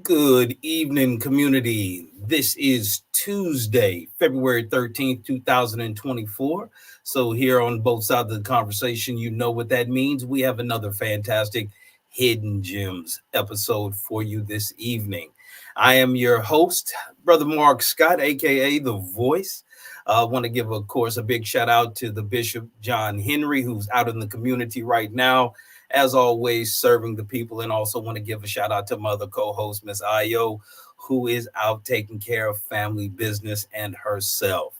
Good evening, community. This is Tuesday, February 13th, 2024. So, here on both sides of the conversation, you know what that means. We have another fantastic Hidden Gems episode for you this evening. I am your host, Brother Mark Scott, aka The Voice. I want to give, of course, a big shout out to the Bishop John Henry, who's out in the community right now, as always, serving the people. And also want to give a shout out to my other co-host, Miss Ayo, who is out taking care of family business and herself.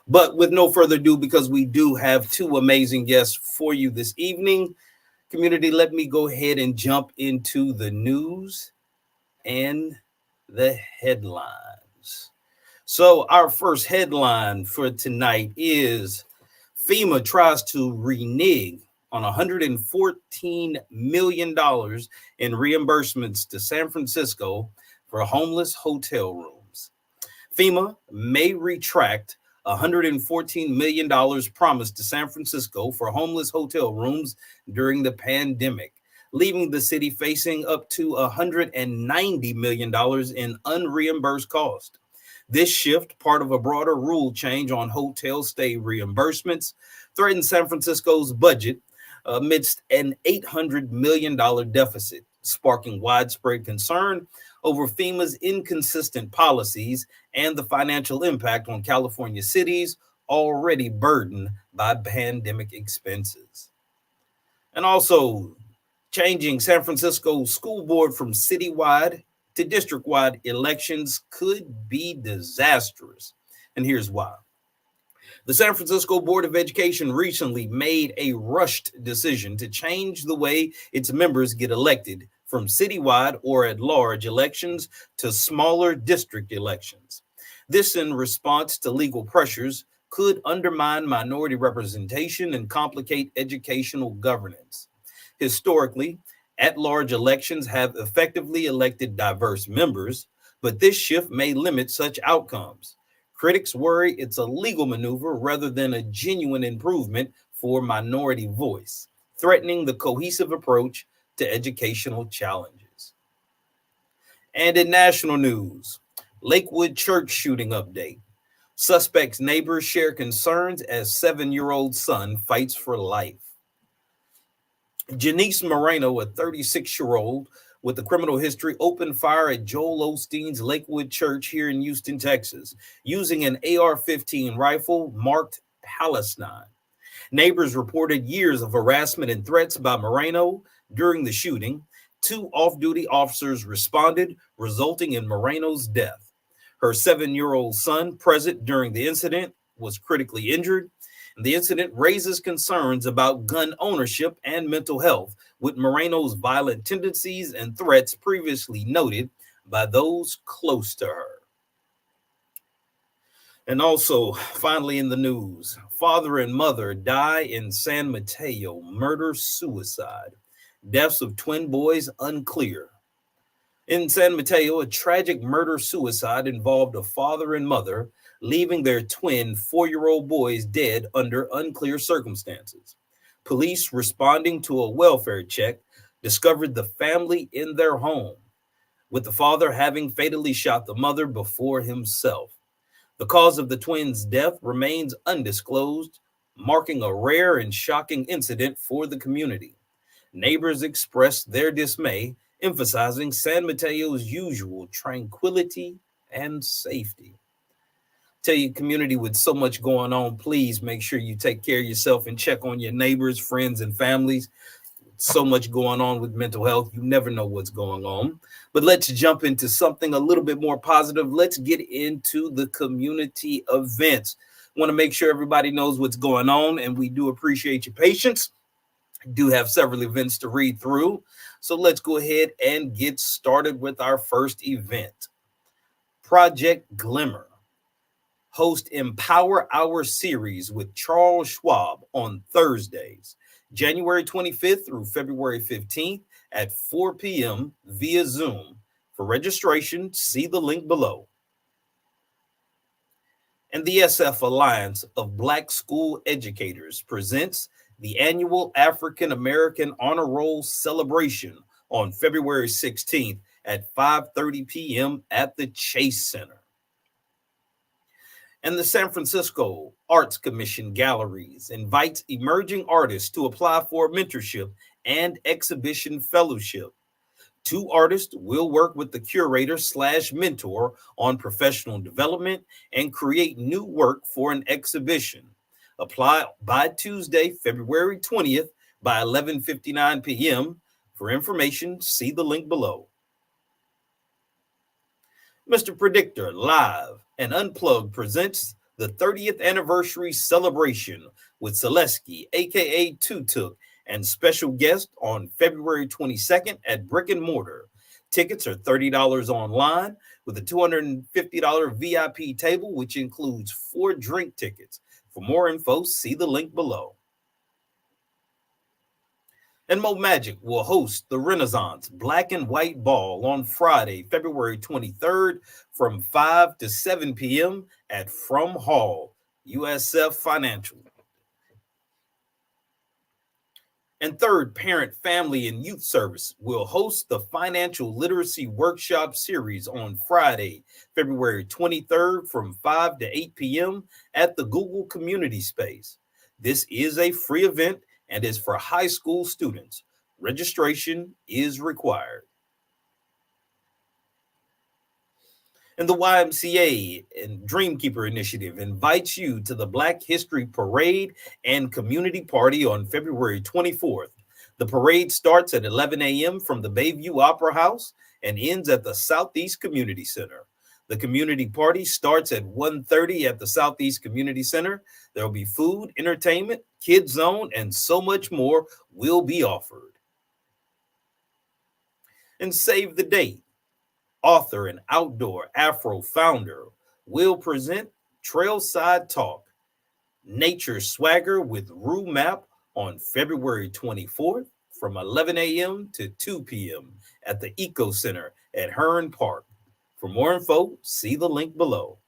But with no further ado, because we do have two amazing guests for you this evening, community, let me go ahead and jump into the news and the headlines. So, our first headline for tonight is FEMA tries to renege on $114 million in reimbursements to San Francisco for homeless hotel rooms. FEMA may retract $114 million promised to San Francisco for homeless hotel rooms during the pandemic, leaving the city facing up to $190 million in unreimbursed cost. This shift, part of a broader rule change on hotel stay reimbursements, threatens San Francisco's budget amidst an $800 million deficit, sparking widespread concern over FEMA's inconsistent policies and the financial impact on California cities already burdened by pandemic expenses. And also, changing San Francisco school board from citywide to district-wide elections could be disastrous. And here's why. The San Francisco Board of Education recently made a rushed decision to change the way its members get elected from citywide or at-large elections to smaller district elections. This, in response to legal pressures, could undermine minority representation and complicate educational governance. Historically, at-large elections have effectively elected diverse members, but this shift may limit such outcomes. Critics worry it's a legal maneuver rather than a genuine improvement for minority voice, threatening the cohesive approach to educational challenges. And in national news, Lakewood church shooting update. Suspect's neighbors share concerns as 7-year-old son fights for life. Janice Moreno, a 36-year-old with a criminal history, opened fire at Joel Osteen's Lakewood Church here in Houston, Texas, using an AR-15 rifle marked Palestine. Neighbors reported years of harassment and threats by Moreno during the shooting. 2 off-duty officers responded, resulting in Moreno's death. Her 7-year-old son, present during the incident, was critically injured. The incident raises concerns about gun ownership and mental health, with Moreno's violent tendencies and threats previously noted by those close to her. And also, finally in the news, father and mother die in San Mateo, murder-suicide. Deaths of twin boys unclear. In San Mateo, a tragic murder-suicide involved a father and mother, leaving their twin 4-year-old boys dead under unclear circumstances. Police responding to a welfare check discovered the family in their home, with the father having fatally shot the mother before himself. The cause of the twins' death remains undisclosed, marking a rare and shocking incident for the community. Neighbors expressed their dismay, emphasizing San Mateo's usual tranquility and safety. Tell your community, with so much going on, please make sure you take care of yourself and check on your neighbors, friends, and families. So much going on with mental health. You never know what's going on. But let's jump into something a little bit more positive. Let's get into the community events. Want to make sure everybody knows what's going on, and we do appreciate your patience. I do have several events to read through. So let's go ahead and get started with our first event. Project Glimmer host Empower Hour series with Charles Schwab on Thursdays, January 25th through February 15th at 4 p.m. via Zoom. For registration, see the link below. And the SF Alliance of Black School Educators presents the annual African American Honor Roll celebration on February 16th at 5:30 p.m. at the Chase Center. And the San Francisco Arts Commission Galleries invites emerging artists to apply for mentorship and exhibition fellowship. Two artists will work with the curator slash mentor on professional development and create new work for an exhibition. Apply by Tuesday, February 20th by 11:59 p.m. For information, see the link below. Mr. Predictor Live and Unplugged presents the 30th anniversary celebration with Selesky, aka Tutuk, and special guest on February 22nd at Brick and Mortar. Tickets are $30 online with a $250 VIP table, which includes 4 drink tickets. For more info, see the link below. And Mo Magic will host the Renaissance Black and White Ball on Friday, February 23rd from 5 to 7 p.m. at From Hall, USF Financial. And Third Parent Family and Youth Service will host the Financial Literacy Workshop Series on Friday, February 23rd from 5 to 8 p.m. at the Google Community Space. This is a free event and is for high school students. Registration is required. And the YMCA and Dreamkeeper Initiative invites you to the Black History Parade and Community Party on February 24th. The parade starts at 11 a.m. from the Bayview Opera House and ends at the Southeast Community Center. The community party starts at 1:30 at the Southeast Community Center. There will be food, entertainment, kids zone, and so much more will be offered. And save the date. Author and outdoor Afro founder will present Trailside Talk, Nature Swagger with Rue Map on February 24th from 11 a.m. to 2 p.m. at the Eco Center at Hearn Park. For more info, see the link below.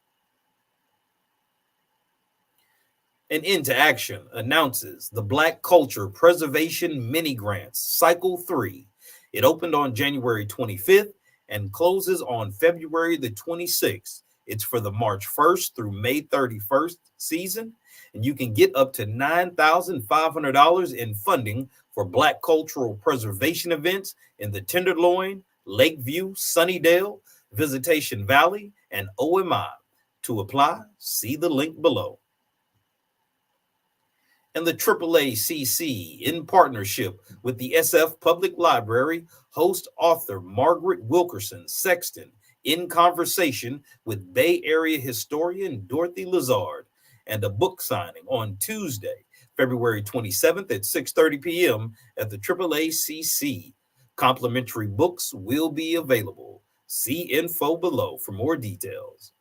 And Into Action announces the Black Culture Preservation Mini Grants Cycle 3. It opened on January 25th and closes on February the 26th. It's for the March 1st through May 31st season, and you can get up to $9,500 in funding for Black cultural preservation events in the Tenderloin, Lakeview, Sunnydale, Visitation Valley, and OMI. To apply, see the link below. And the AAACC, in partnership with the SF Public Library, host author Margaret Wilkerson Sexton in conversation with Bay Area historian Dorothy Lazard, and a book signing on Tuesday, February 27th at 6:30 p.m. at the AAACC. Complimentary books will be available. See info below for more details.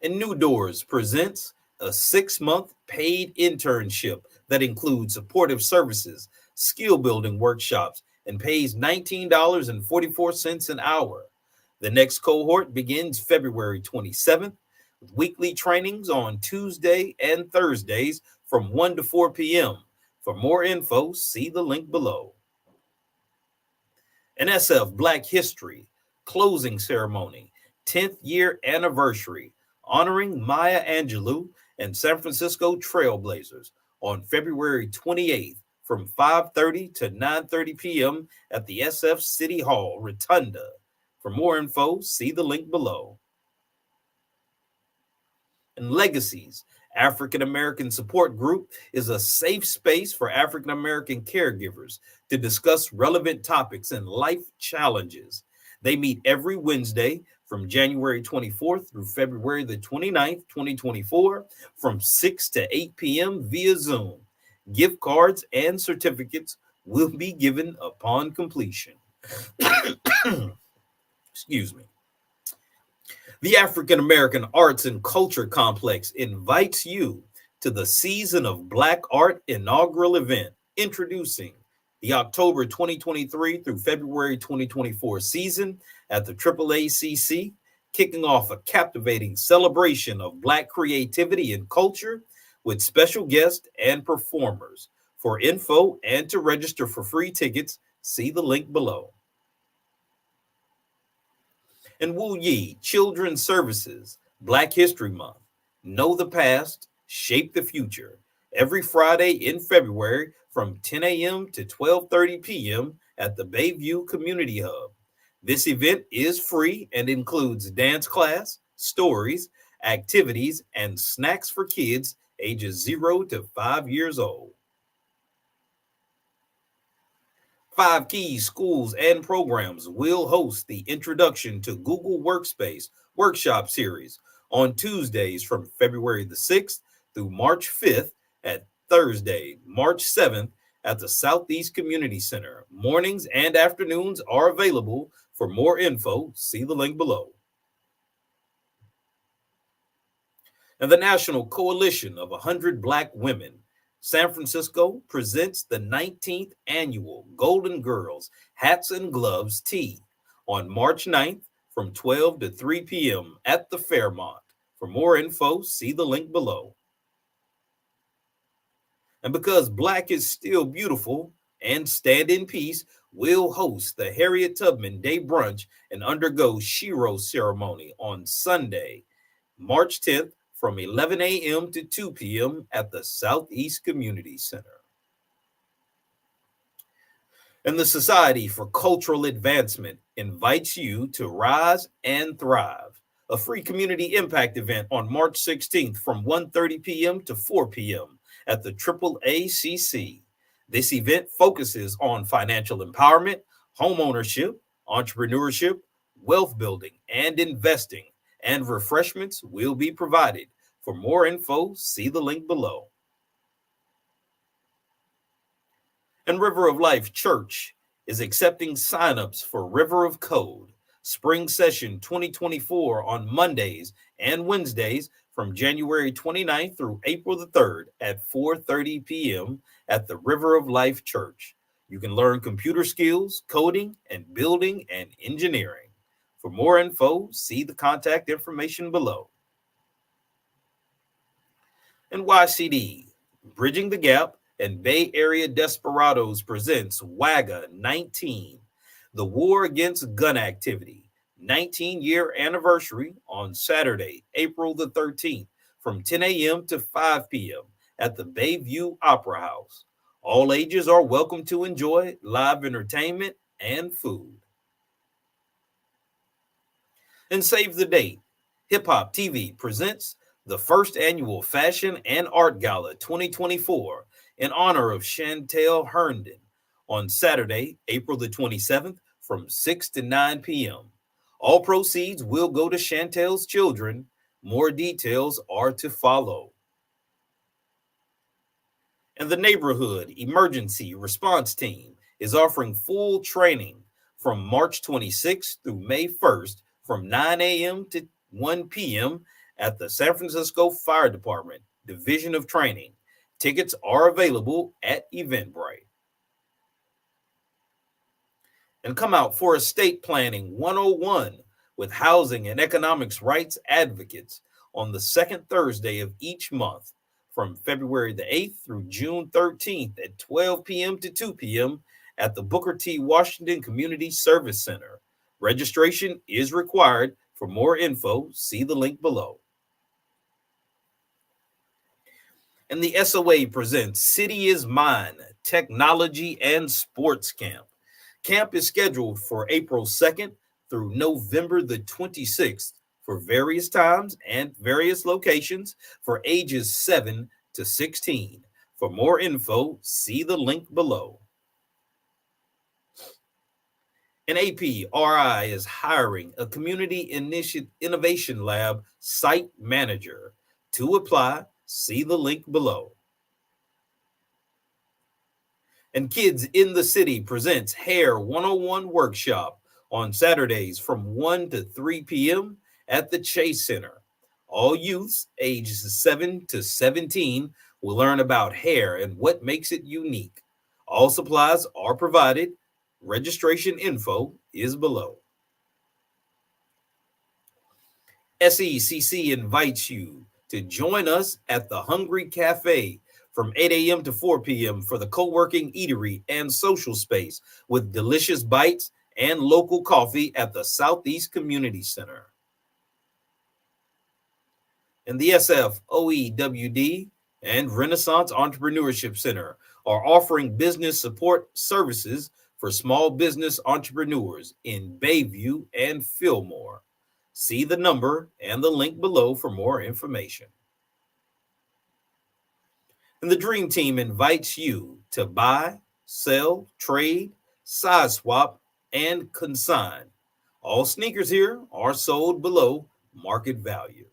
And New Doors presents a 6-month paid internship that includes supportive services, skill building workshops, and pays $19.44 an hour. The next cohort begins February 27th with weekly trainings on Tuesday and Thursdays from 1 to 4 p.m. For more info, see the link below. An SF Black History closing ceremony, 10th year anniversary, honoring Maya Angelou and San Francisco Trailblazers on February 28th from 5:30 to 9:30 p.m. at the SF City Hall Rotunda. For more info, see the link below. And Legacies African American Support Group is a safe space for African American caregivers to discuss relevant topics and life challenges. They meet every Wednesday from January 24th through February the 29th, 2024, from 6 to 8 p.m. via Zoom. Gift cards and certificates will be given upon completion. Excuse me. The African American Arts and Culture Complex invites you to the Season of Black Art inaugural event, introducing the October 2023 through February 2024 season at the AAACC, kicking off a captivating celebration of Black creativity and culture with special guests and performers. For info and to register for free tickets, See the link below. And Wu Yi Children's Services, Black History Month. Know the past, shape the future. Every Friday in February from 10 a.m. to 12:30 p.m. at the Bayview Community Hub. This event is free and includes dance class, stories, activities, and snacks for kids ages 0 to 5 years old. Five Keys schools and programs will host the Introduction to Google Workspace workshop series on Tuesdays from February the 6th through March 5th at Thursday, March 7th at the Southeast Community Center. Mornings and afternoons are available. For more info, see the link below. And the National Coalition of 100 Black Women San Francisco presents the 19th annual Golden Girls Hats and Gloves Tea on March 9th from 12 to 3 p.m. at the Fairmont. For more info, see the link below. And because Black is still beautiful and Stand in Peace will host the Harriet Tubman Day Brunch and undergo Shiro ceremony on Sunday, March 10th from 11 a.m. to 2 p.m. at the Southeast Community Center. And the Society for Cultural Advancement invites you to Rise and Thrive, a free community impact event on March 16th from 1:30 p.m. to 4 p.m. at the AAACC. This event focuses on financial empowerment, home ownership, entrepreneurship, wealth building, and investing, and refreshments will be provided. For more info, see the link below. And River of Life Church is accepting signups for River of Code Spring Session 2024 on Mondays and Wednesdays from January 29th through April the 3rd at 4:30 p.m. at the River of Life Church. You can learn computer skills, coding, and building and engineering. For more info, see the contact information below. And YCD, Bridging the Gap and Bay Area Desperados presents WAGA 19, the War Against Gun Activity, 19-year anniversary on Saturday, April the 13th from 10 a.m. to 5 p.m. at the Bayview Opera House. All ages are welcome to enjoy live entertainment and food. And save the date. Hip Hop TV presents the first annual Fashion and Art Gala 2024 in honor of Chantel Herndon on Saturday, April the 27th from 6 to 9 p.m. All proceeds will go to Chantel's children. More details are to follow. And the Neighborhood Emergency Response Team is offering full training from March 26th through May 1st from 9 a.m. to 1 p.m. at the San Francisco Fire Department Division of Training. Tickets are available at Eventbrite. And come out for Estate Planning 101 with housing and economics rights advocates on the second Thursday of each month from February the 8th through June 13th at 12 p.m. to 2 p.m. at the Booker T. Washington Community Service Center. Registration is required. For more info, see the link below. And the SOA presents City is Mine, Technology and Sports Camp. Camp is scheduled for April 2nd through November the 26th for various times and various locations for ages 7 to 16. For more info, see the link below. And APRI is hiring a Community Innovation Lab site manager. To apply, see the link below. And Kids in the City presents Hair 101 workshop on Saturdays from 1 to 3 p.m. at the Chase Center. All youths ages 7 to 17 will learn about hair and what makes it unique. All supplies are provided. Registration info is below. SECC invites you to join us at the Hungry Cafe from 8 a.m. to 4 p.m. for the co-working eatery and social space with delicious bites and local coffee at the Southeast Community Center. And the SF OEWD and Renaissance Entrepreneurship Center are offering business support services for small business entrepreneurs in Bayview and Fillmore. See the number and the link below for more information. And the Dream Team invites you to buy, sell, trade, size swap, and consign. All sneakers here are sold below market value.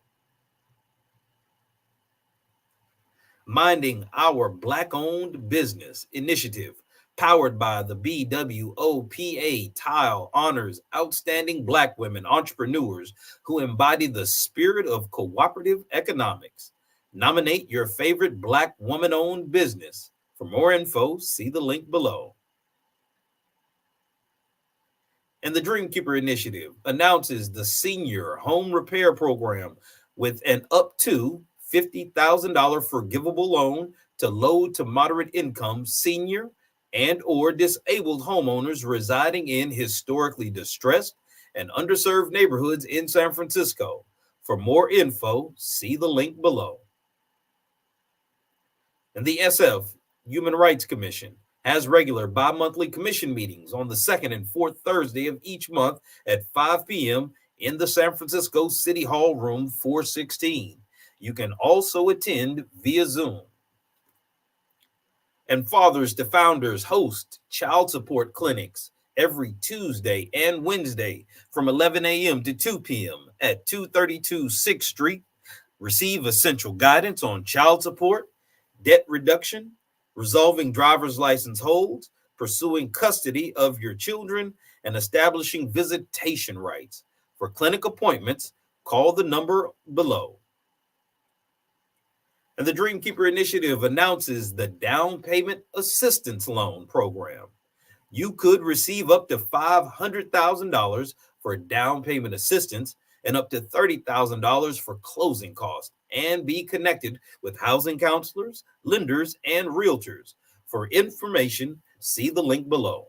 Minding Our Black-Owned Business initiative, powered by the BWOPA Tile, honors outstanding Black women entrepreneurs who embody the spirit of cooperative economics. Nominate your favorite Black woman-owned business. For more info, see the link below. And the Dreamkeeper Initiative announces the Senior Home Repair Program with an up to $50,000 forgivable loan to low to moderate income senior and or disabled homeowners residing in historically distressed and underserved neighborhoods in San Francisco. For more info, see the link below. And the SF Human Rights Commission has regular bi-monthly commission meetings on the second and fourth Thursday of each month at 5 p.m. in the San Francisco City Hall room 416. You can also attend via Zoom. And Fathers to Founders host child support clinics every Tuesday and Wednesday from 11 a.m. to 2 p.m. at 232 6th Street. Receive essential guidance on child support, debt reduction, resolving driver's license holds, pursuing custody of your children, and establishing visitation rights. For clinic appointments, call the number below. And the Dreamkeeper Initiative announces the Down Payment Assistance Loan Program. You could receive up to $500,000 for down payment assistance and up to $30,000 for closing costs, and be connected with housing counselors, lenders, and realtors. For information, see the link below.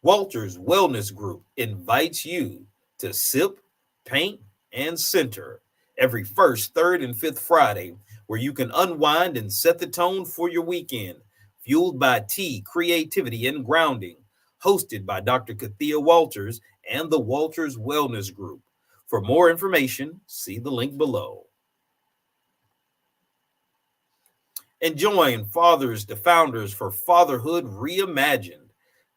Walters Wellness Group invites you to sip, paint, and center every first, third, and fifth Friday, where you can unwind and set the tone for your weekend, fueled by tea, creativity, and grounding. Hosted by Dr. Kathia Walters and the Walters Wellness Group. For more information, see the link below. And join Fathers to Founders for Fatherhood Reimagined.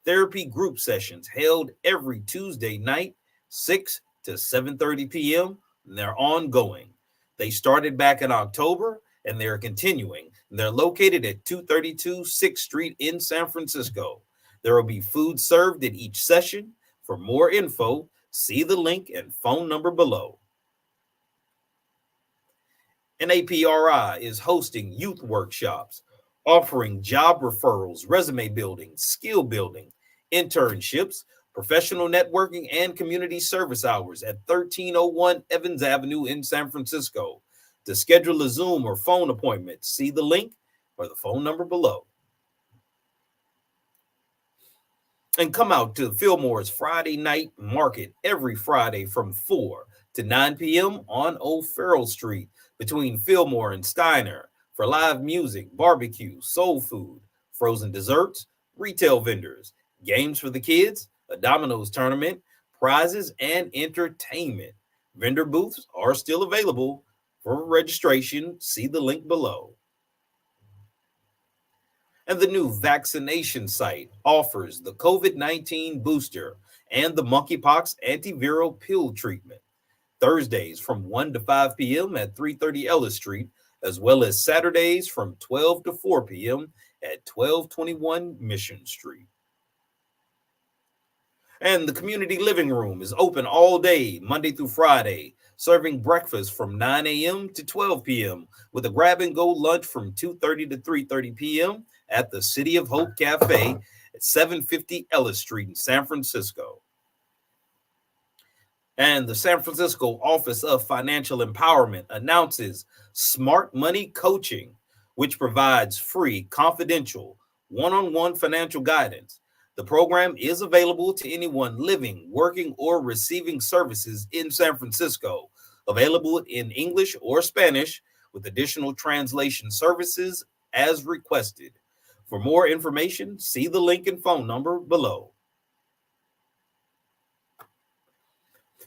Therapy group sessions held every Tuesday night, 6 to 7:30 p.m. And they're ongoing. They started back in October and they're continuing. They're located at 232 6th Street in San Francisco. There will be food served at each session. For more info, see the link and phone number below. And APRI is hosting youth workshops, offering job referrals, resume building, skill building, internships, professional networking, and community service hours at 1301 Evans Avenue in San Francisco. To schedule a Zoom or phone appointment, see the link or the phone number below. And come out to Fillmore's Friday night market every Friday from 4 to 9 p.m. on O'Farrell Street between Fillmore and Steiner for live music, barbecue, soul food, frozen desserts, retail vendors, games for the kids, a dominoes tournament, prizes, and entertainment. Vendor booths are still available. For registration, see the link below. And the new vaccination site offers the COVID-19 booster and the monkeypox antiviral pill treatment. Thursdays from 1 to 5 p.m. at 330 Ellis Street, as well as Saturdays from 12 to 4 p.m. at 1221 Mission Street. And the community living room is open all day, Monday through Friday, serving breakfast from 9 a.m. to 12 p.m. with a grab-and-go lunch from 2:30 to 3:30 p.m. at the City of Hope Cafe at 750 Ellis Street in San Francisco. And the San Francisco Office of Financial Empowerment announces Smart Money Coaching, which provides free, confidential, one on one financial guidance. The program is available to anyone living, working, or receiving services in San Francisco, available in English or Spanish, with additional translation services as requested. For more information, see the link and phone number below.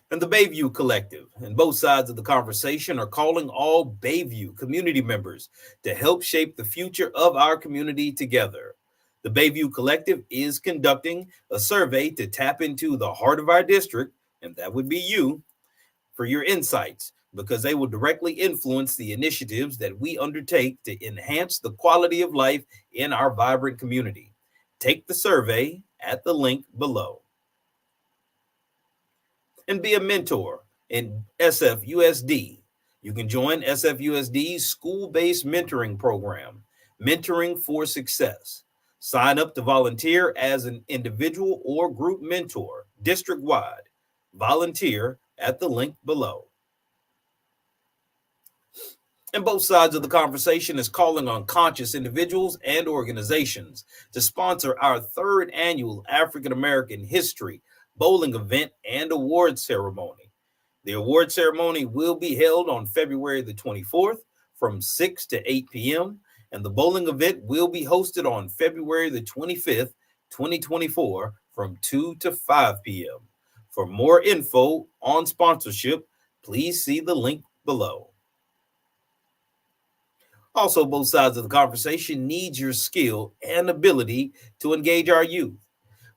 And the Bayview Collective and both sides of the conversation are calling all Bayview community members to help shape the future of our community together. The Bayview Collective is conducting a survey to tap into the heart of our district, and that would be you, for your insights, because they will directly influence the initiatives that we undertake to enhance the quality of life in our vibrant community. Take the survey at the link below. And be a mentor in SFUSD. You can join SFUSD's school-based mentoring program, Mentoring for Success. Sign up to volunteer as an individual or group mentor, district-wide. Volunteer at the link below. And both sides of the conversation is calling on conscious individuals and organizations to sponsor our third annual African American History bowling event and award ceremony. The award ceremony will be held on February the 24th from 6 to 8 p.m. and the bowling event will be hosted on February the 25th, 2024 from 2 to 5 p.m. For more info on sponsorship, please see the link below. Also, both sides of the conversation need your skill and ability to engage our youth.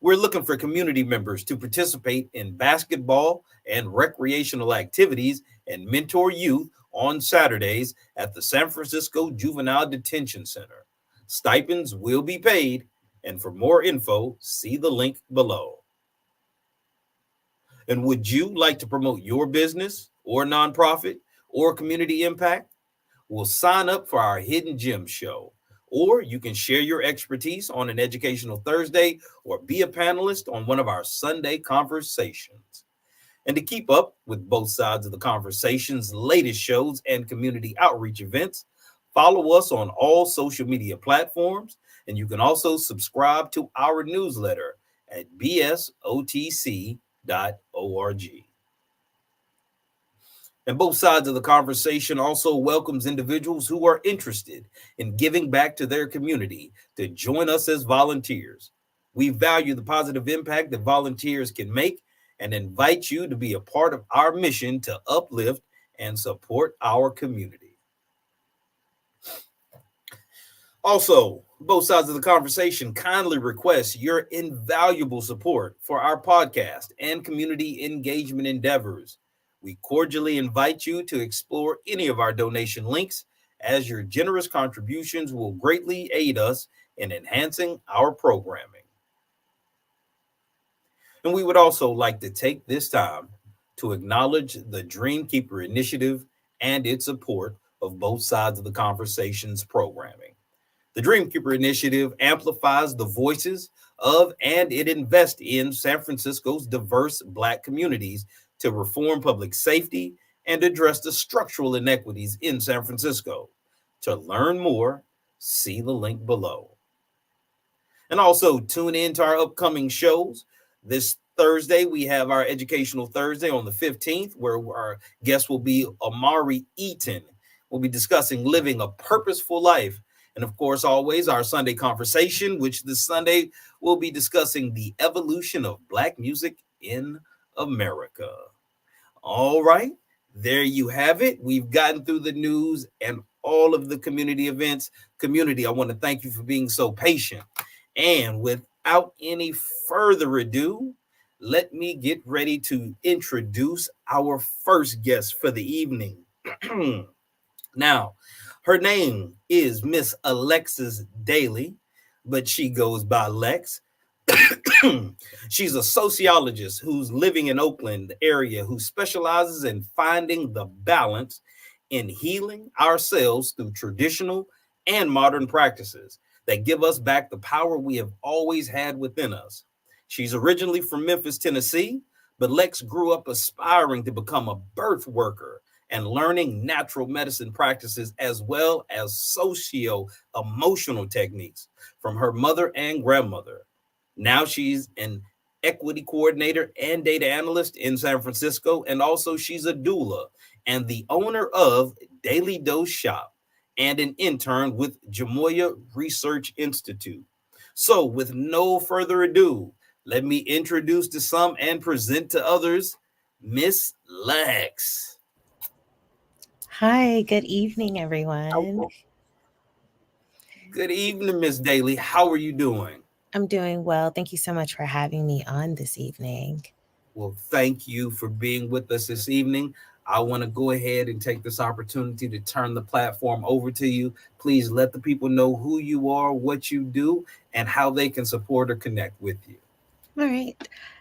We're looking for community members to participate in basketball and recreational activities and mentor youth on Saturdays at the San Francisco Juvenile Detention Center. Stipends will be paid, and for more info, see the link below. And would you like to promote your business or nonprofit or community impact? Well, sign up for our Hidden Gem show. Or you can share your expertise on an Educational Thursday or be a panelist on one of our Sunday conversations. And to keep up with both sides of the conversation's latest shows and community outreach events, follow us on all social media platforms. And you can also subscribe to our newsletter at bsotc.org. And both sides of the conversation also welcomes individuals who are interested in giving back to their community to join us as volunteers. We value the positive impact that volunteers can make and invite you to be a part of our mission to uplift and support our community. Also, both sides of the conversation kindly request your invaluable support for our podcast and community engagement endeavors. We cordially invite you to explore any of our donation links, as your generous contributions will greatly aid us in enhancing our programming. And we would also like to take this time to acknowledge the Dreamkeeper Initiative and its support of both sides of the conversation's programming. The Dreamkeeper Initiative amplifies the voices of and it invests in San Francisco's diverse Black communities to reform public safety and address the structural inequities in San Francisco. To learn more, see the link below. And also tune in to our upcoming shows. This Thursday, we have our Educational Thursday on the 15th, where our guest will be Amari Eaton. We'll be discussing living a purposeful life. And of course, always our Sunday conversation, which this Sunday will be discussing the evolution of Black music in America. All right, there you have it. We've gotten through the news and all of the community events. Community, I want to thank you for being so patient. And without any further ado, let me get ready to introduce our first guest for the evening. Now, her name is Miss Alexis Daly, but she goes by Lex. She's a sociologist who's living in Oakland area, who specializes in finding the balance in healing ourselves through traditional and modern practices that give us back the power we have always had within us. She's originally from Memphis, Tennessee, But Lex grew up aspiring to become a birth worker and learning natural medicine practices as well as socio emotional techniques from her mother and grandmother. Now she's an equity coordinator and data analyst in San Francisco, and also she's a doula and the owner of Daily Dose Shop and an intern with Jamoya Research Institute. So, with no further ado, let me introduce to some and present to others Miss Lex. Hi, good evening, everyone. Good evening, Miss Daly. How are you doing? I'm doing well. Thank you so much for having me on this evening. Well, thank you for being with us this evening. I want to go ahead and take this opportunity to turn the platform over to you. Please let the people know who you are, what you do, and how they can support or connect with you. All right.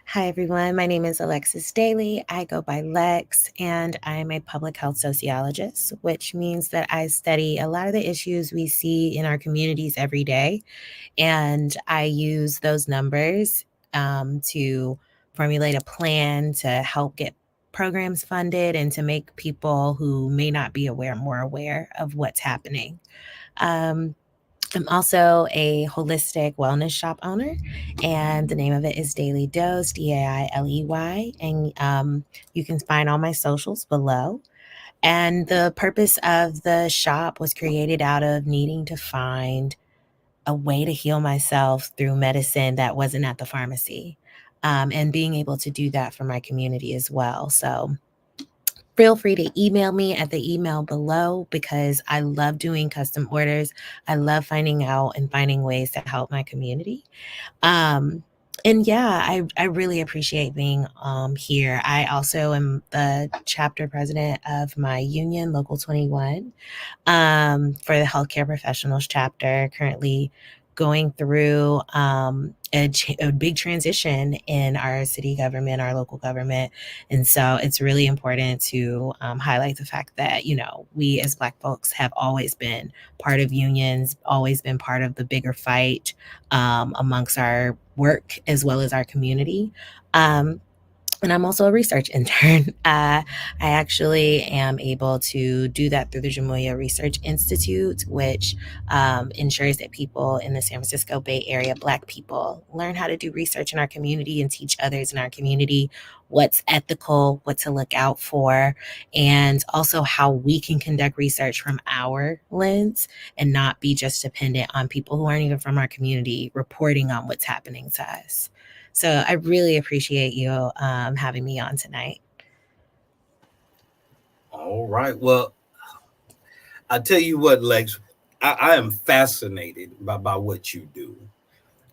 Hi, everyone. My name is Alexis Daly. I go by Lex, and I'm a public health sociologist, which means that I study a lot of the issues we see in our communities every day. And I use those numbers to formulate a plan to help get programs funded and to make people who may not be aware more aware of what's happening. Um, I'm also a holistic wellness shop owner, and the name of it is Daily Dose, Dailey. And you can find all my socials below. And the purpose of the shop was created out of needing to find a way to heal myself through medicine that wasn't at the pharmacy, and being able to do that for my community as well. So feel free to email me at the email below because I love doing custom orders. I love finding out and finding ways to help my community. Um, and yeah, I really appreciate being here. I also am the chapter president of my union, Local 21, for the healthcare professionals chapter, currently going through a big transition in our city government, our local government. And so it's really important to highlight the fact that, we as Black folks have always been part of unions, always been part of the bigger fight amongst our work as well as our community. And I'm also a research intern. I actually am able to do that through the Jamoya Research Institute, which ensures that people in the San Francisco Bay Area, Black people, learn how to do research in our community and teach others in our community what's ethical, what to look out for, and also how we can conduct research from our lens and not be just dependent on people who aren't even from our community reporting on what's happening to us. So I really appreciate you having me on tonight. All right. Well, I tell you what, Lex, I am fascinated by what you do.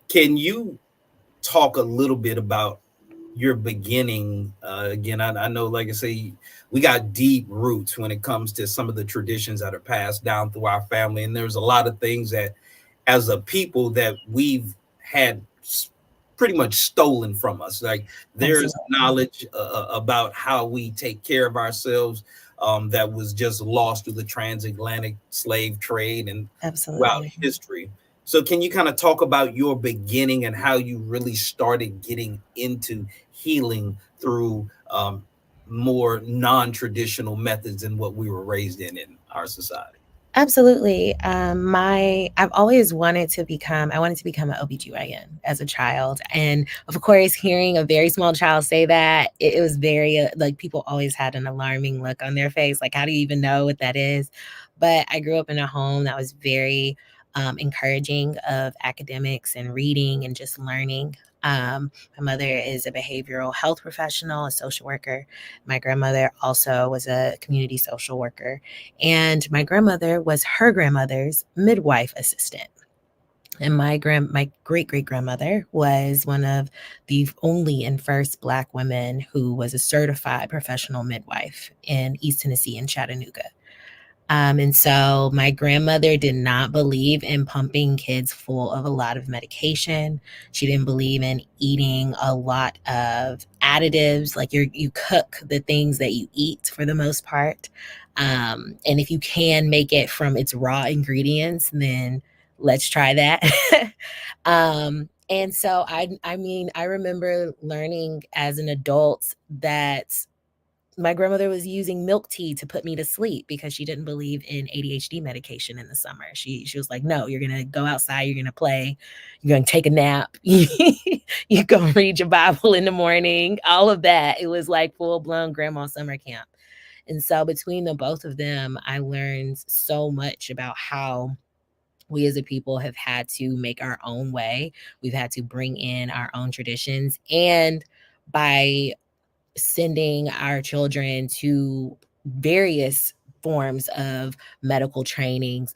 Can you talk a little bit about your beginning? Again, I know, like I say, we got deep roots when it comes to some of the traditions that are passed down through our family, and there's a lot of things that, as a people, that we've had pretty much stolen from us. Like there's Absolutely. knowledge about how we take care of ourselves that was just lost through the transatlantic slave trade and throughout Absolutely. history. So, can you kind of talk about your beginning and how you really started getting into healing through more non-traditional methods than what we were raised in our society? Absolutely. I've always wanted to become, I wanted to become an OBGYN as a child. And of course, hearing a very small child say that, it was very, like, people always had an alarming look on their face. Like, how do you even know what that is? But I grew up in a home that was very encouraging of academics and reading and just learning. My mother is a behavioral health professional, a social worker. My grandmother also was a community social worker. And my grandmother was her grandmother's midwife assistant. And my great great grandmother was one of the only and first Black women who was a certified professional midwife in East Tennessee in Chattanooga. And so my grandmother did not believe in pumping kids full of a lot of medication. She didn't believe in eating a lot of additives. Like you cook the things that you eat for the most part. And if you can make it from its raw ingredients, then let's try that. And so I mean, I remember learning as an adult that my grandmother was using milk tea to put me to sleep because she didn't believe in ADHD medication in the summer. She was like, "No, you're gonna go outside, you're gonna play, you're gonna take a nap, you're gonna read your Bible in the morning." All of that. It was like full blown grandma summer camp. And so between the both of them, I learned so much about how we as a people have had to make our own way. We've had to bring in our own traditions. And by sending our children to various forms of medical training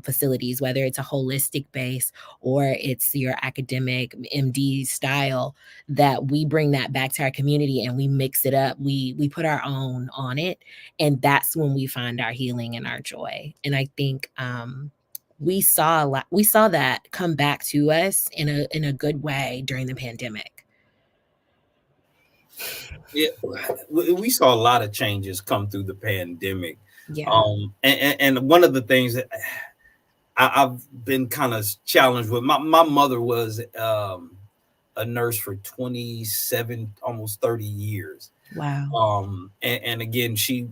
facilities, whether it's a holistic base or it's your academic MD style, that we bring that back to our community and we mix it up. We put our own on it, and that's when we find our healing and our joy. And I think we saw a lot. We saw that come back to us in a good way during the pandemic. Yeah, we saw a lot of changes come through the pandemic. Yeah. And one of the things that I've been kind of challenged with, my mother was a nurse for 27, almost 30 years. Wow. And again, she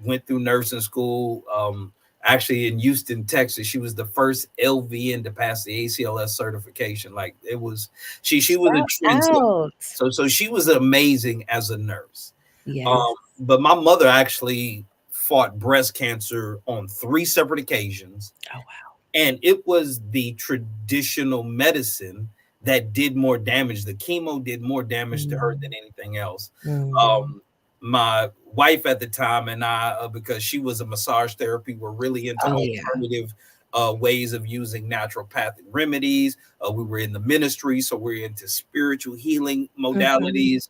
went through nursing school. Actually, in Houston, Texas, she was the first LVN to pass the ACLS certification. Like it was, she was a Shout trendsetter. out. So she was amazing as a nurse. Yes. But my mother actually fought breast cancer on 3 separate occasions, Oh, wow. and it was the traditional medicine that did more damage. The chemo did more damage to her than anything else. Mm. My wife at the time and I, because she was a massage therapy, were really into Oh, yeah. alternative ways of using naturopathic remedies. We were in the ministry, so we're into spiritual healing Mhm. modalities.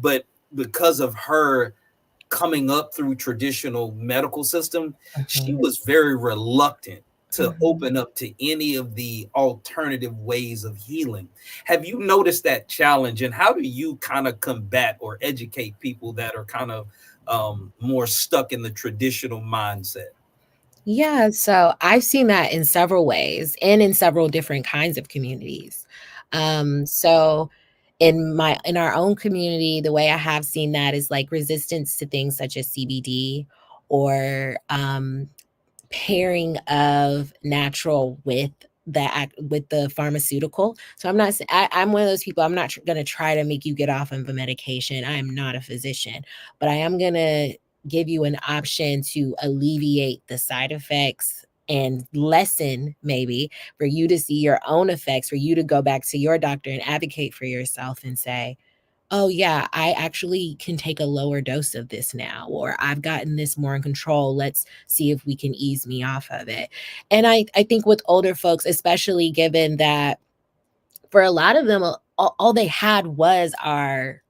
But because of her coming up through traditional medical system, she Mhm. was very reluctant to Mhm. open up to any of the alternative ways of healing. Have you noticed that challenge, and how do you kind of combat or educate people that are kind of more stuck in the traditional mindset? Yeah, so I've seen that in several ways and in several different kinds of communities. So in our own community, the way I have seen that is like resistance to things such as CBD or pairing of natural with with the pharmaceutical. So I'm not I'm one of those people. I'm not going to try to make you get off of a medication. I am not a physician, but I am going to give you an option to alleviate the side effects and lessen maybe for you to see your own effects, for you to go back to your doctor and advocate for yourself and say, "Oh, yeah, I actually can take a lower dose of this now," or "I've gotten this more in control. Let's see if we can ease me off of it." And I think with older folks, especially given that for a lot of them, all they had was our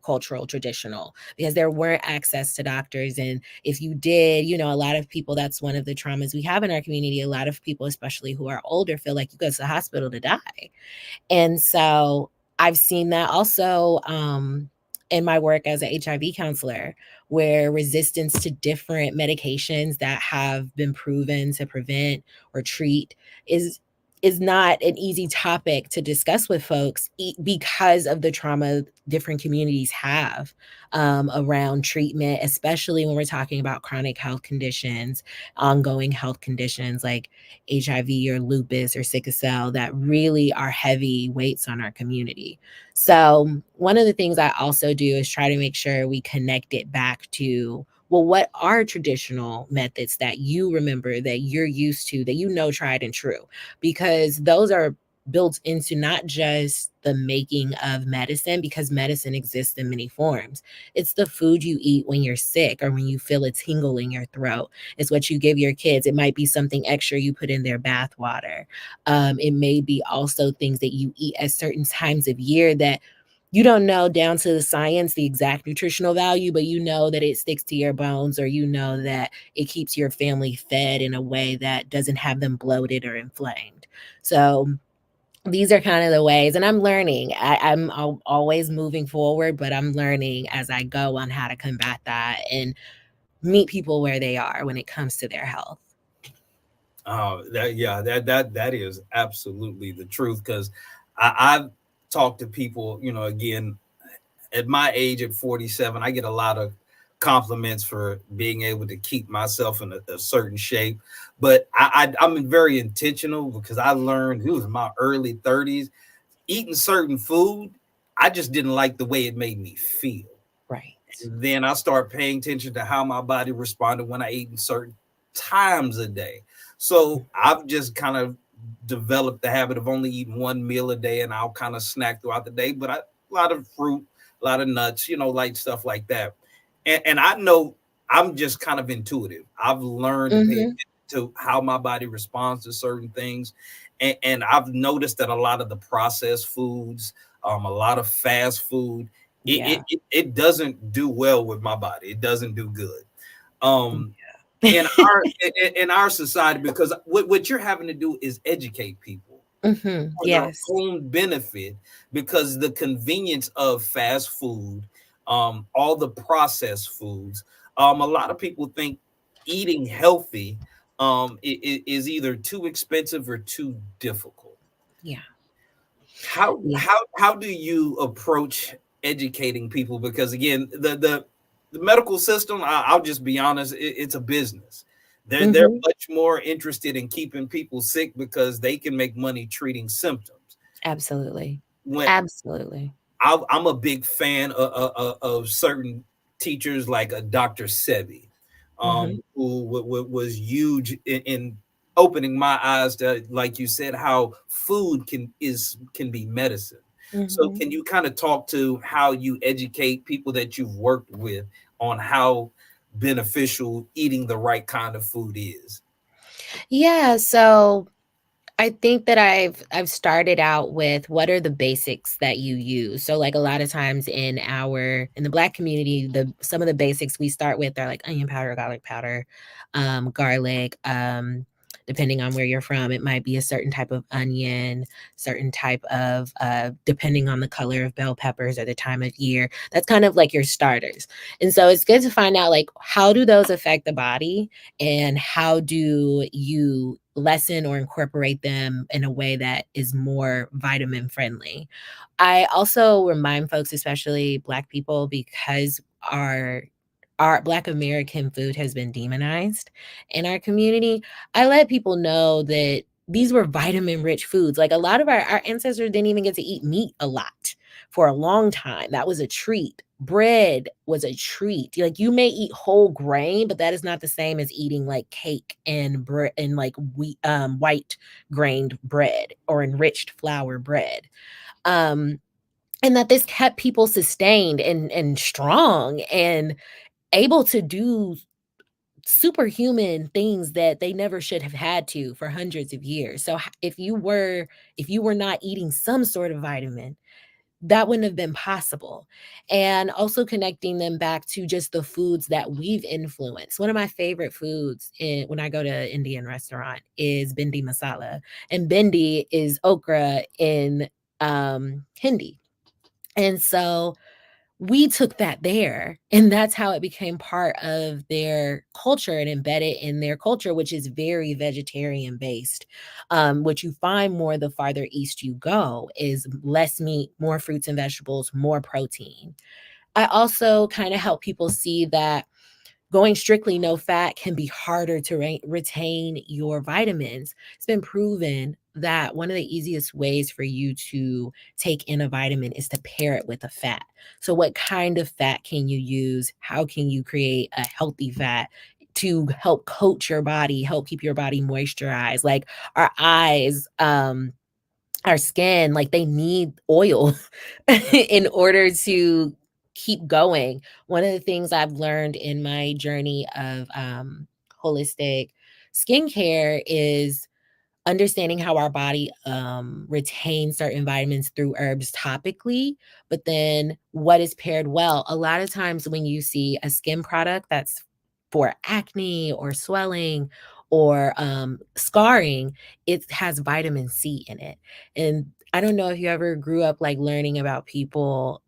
cultural traditional, because there weren't access to doctors. And if you did, a lot of people, that's one of the traumas we have in our community. A lot of people, especially who are older, feel like you go to the hospital to die. And so I've seen that also in my work as a HIV counselor, where resistance to different medications that have been proven to prevent or treat is is not an easy topic to discuss with folks because of the trauma different communities have around treatment, especially when we're talking about chronic health conditions, ongoing health conditions like HIV or lupus or sickle cell that really are heavy weights on our community. So, one of the things I also do is try to make sure we connect it back to, well, what are traditional methods that you remember, that you're used to, that tried and true? Because those are built into not just the making of medicine, because medicine exists in many forms. It's the food you eat when you're sick or when you feel a tingle in your throat. It's what you give your kids. It might be something extra you put in their bath water. It may be also things that you eat at certain times of year that you don't know down to the science, the exact nutritional value, but you know that it sticks to your bones, or you know that it keeps your family fed in a way that doesn't have them bloated or inflamed. So these are kind of the ways, and I'm learning. Always moving forward, but I'm learning as I go on how to combat that and meet people where they are when it comes to their health. That is absolutely the truth. Because I've talked to people, again, at my age at 47, I get a lot of compliments for being able to keep myself in a certain shape. But I'm very intentional because I learned it was my early 30s eating certain food. I just didn't like the way it made me feel. Right. And then I start paying attention to how my body responded when I ate in certain times a day. So I've just kind of developed the habit of only eating one meal a day, and I'll kind of snack throughout the day. But a lot of fruit, a lot of nuts, light stuff like that. And I know I'm just kind of intuitive. I've learned to pay Mm-hmm. attention to how my body responds to certain things, and I've noticed that a lot of the processed foods, a lot of fast food, Yeah. it doesn't do well with my body. It doesn't do good. Um, in our in our society, because what you're having to do is educate people Mm-hmm. for their Yes. own benefit, because the convenience of fast food, all the processed foods, a lot of people think eating healthy is either too expensive or too difficult. Yeah. how Yeah. how how do you approach educating people? Because again, the medical system, I'll just be honest, it's a business. They're Mm-hmm. much more interested in keeping people sick because they can make money treating symptoms. Absolutely. When Absolutely. I'm a big fan of certain teachers like a Dr. Sebi, Mm-hmm. who was huge in opening my eyes to, like you said, how food can be medicine. So Mm-hmm. can you kind of talk to how you educate people that you've worked with on how beneficial eating the right kind of food is? Yeah. So I think that I've started out with what are the basics that you use. So like a lot of times in the Black community, the some of the basics we start with are like onion powder, garlic powder, garlic. Depending on where you're from, it might be a certain type of onion, certain type of depending on the color of bell peppers or the time of year. That's kind of like your starters. And so it's good to find out like how do those affect the body and how do you lessen or incorporate them in a way that is more vitamin friendly. I also remind folks, especially Black people, because our Black American food has been demonized in our community. I let people know that these were vitamin rich foods. Like a lot of our ancestors didn't even get to eat meat a lot for a long time. That was a treat. Bread was a treat. Like you may eat whole grain, but that is not the same as eating like cake and bread and like white grained bread or enriched flour bread. Um, and that this kept people sustained and strong and able to do superhuman things that they never should have had to for hundreds of years. So if you were not eating some sort of vitamin, that wouldn't have been possible. And also connecting them back to just the foods that we've influenced. One of my favorite foods when I go to Indian restaurant is bindi masala, and bindi is okra in Hindi. And so we took that there, and that's how it became part of their culture and embedded in their culture, which is very vegetarian based. What you find more the farther east you go is less meat, more fruits and vegetables, more protein. I also kind of help people see that going strictly no fat can be harder to retain your vitamins. It's been proven that one of the easiest ways for you to take in a vitamin is to pair it with a fat. So, what kind of fat can you use? How can you create a healthy fat to help coat your body, help keep your body moisturized? Like our eyes, our skin, like they need oil in order to keep going. One of the things I've learned in my journey of holistic skincare is understanding how our body retains certain vitamins through herbs topically, but then what is paired well. A lot of times when you see a skin product that's for acne or swelling or scarring, it has vitamin C in it. And I don't know if you ever grew up like learning about people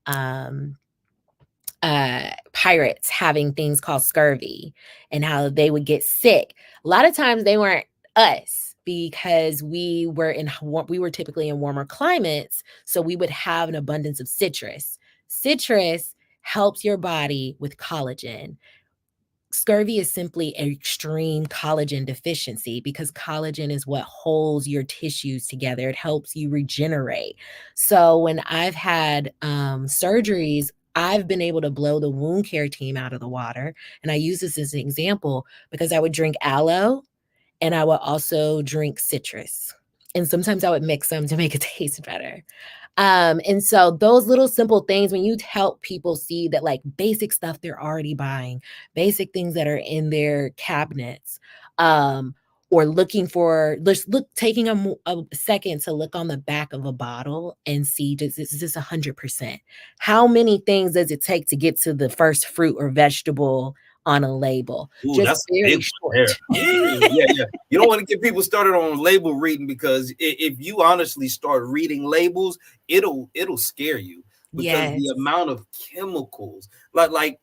pirates having things called scurvy and how they would get sick. A lot of times they weren't us, because we were typically in warmer climates, so we would have an abundance of citrus. Citrus helps your body with collagen. Scurvy is simply an extreme collagen deficiency, because collagen is what holds your tissues together. It helps you regenerate. So when I've had surgeries, I've been able to blow the wound care team out of the water. And I use this as an example because I would drink aloe and I would also drink citrus. And sometimes I would mix them to make it taste better. And so those little simple things, when you help people see that, like, basic stuff they're already buying, basic things that are in their cabinets, um, or looking for, just taking a second to look on the back of a bottle and see, is this 100%? How many things does it take to get to the first fruit or vegetable on a label? Ooh, Just that's a big very one there. short. Ooh, yeah, yeah. You don't want to get people started on label reading, because if you honestly start reading labels, it'll scare you, because the Yes. amount of chemicals, like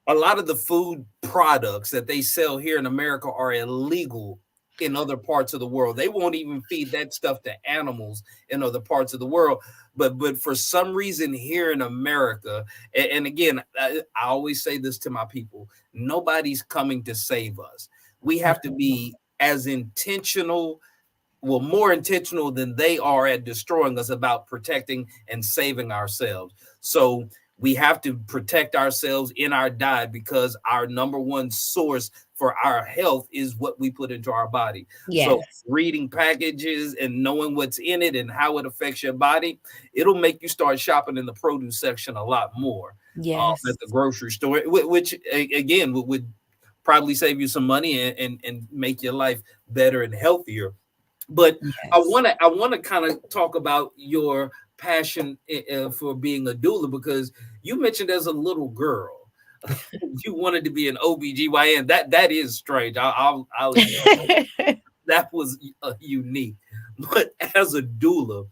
a lot of the food products that they sell here in America are illegal in other parts of the world. They won't even feed that stuff to animals in other parts of the world. But for some reason here in America, and again, I always say this to my people: nobody's coming to save us. We have to be as intentional, well, more intentional than they are at destroying us, about protecting and saving ourselves. So we have to protect ourselves in our diet, because our number one source for our health is what we put into our body. So Yes. reading packages and knowing what's in it and how it affects your body, it'll make you start shopping in the produce section a lot more Yes. at the grocery store, which again would probably save you some money and make your life better and healthier. But Yes. I want to kind of talk about your passion for being a doula, because you mentioned as a little girl you wanted to be an OBGYN. That is strange. I'll admit that was unique. But as a doula,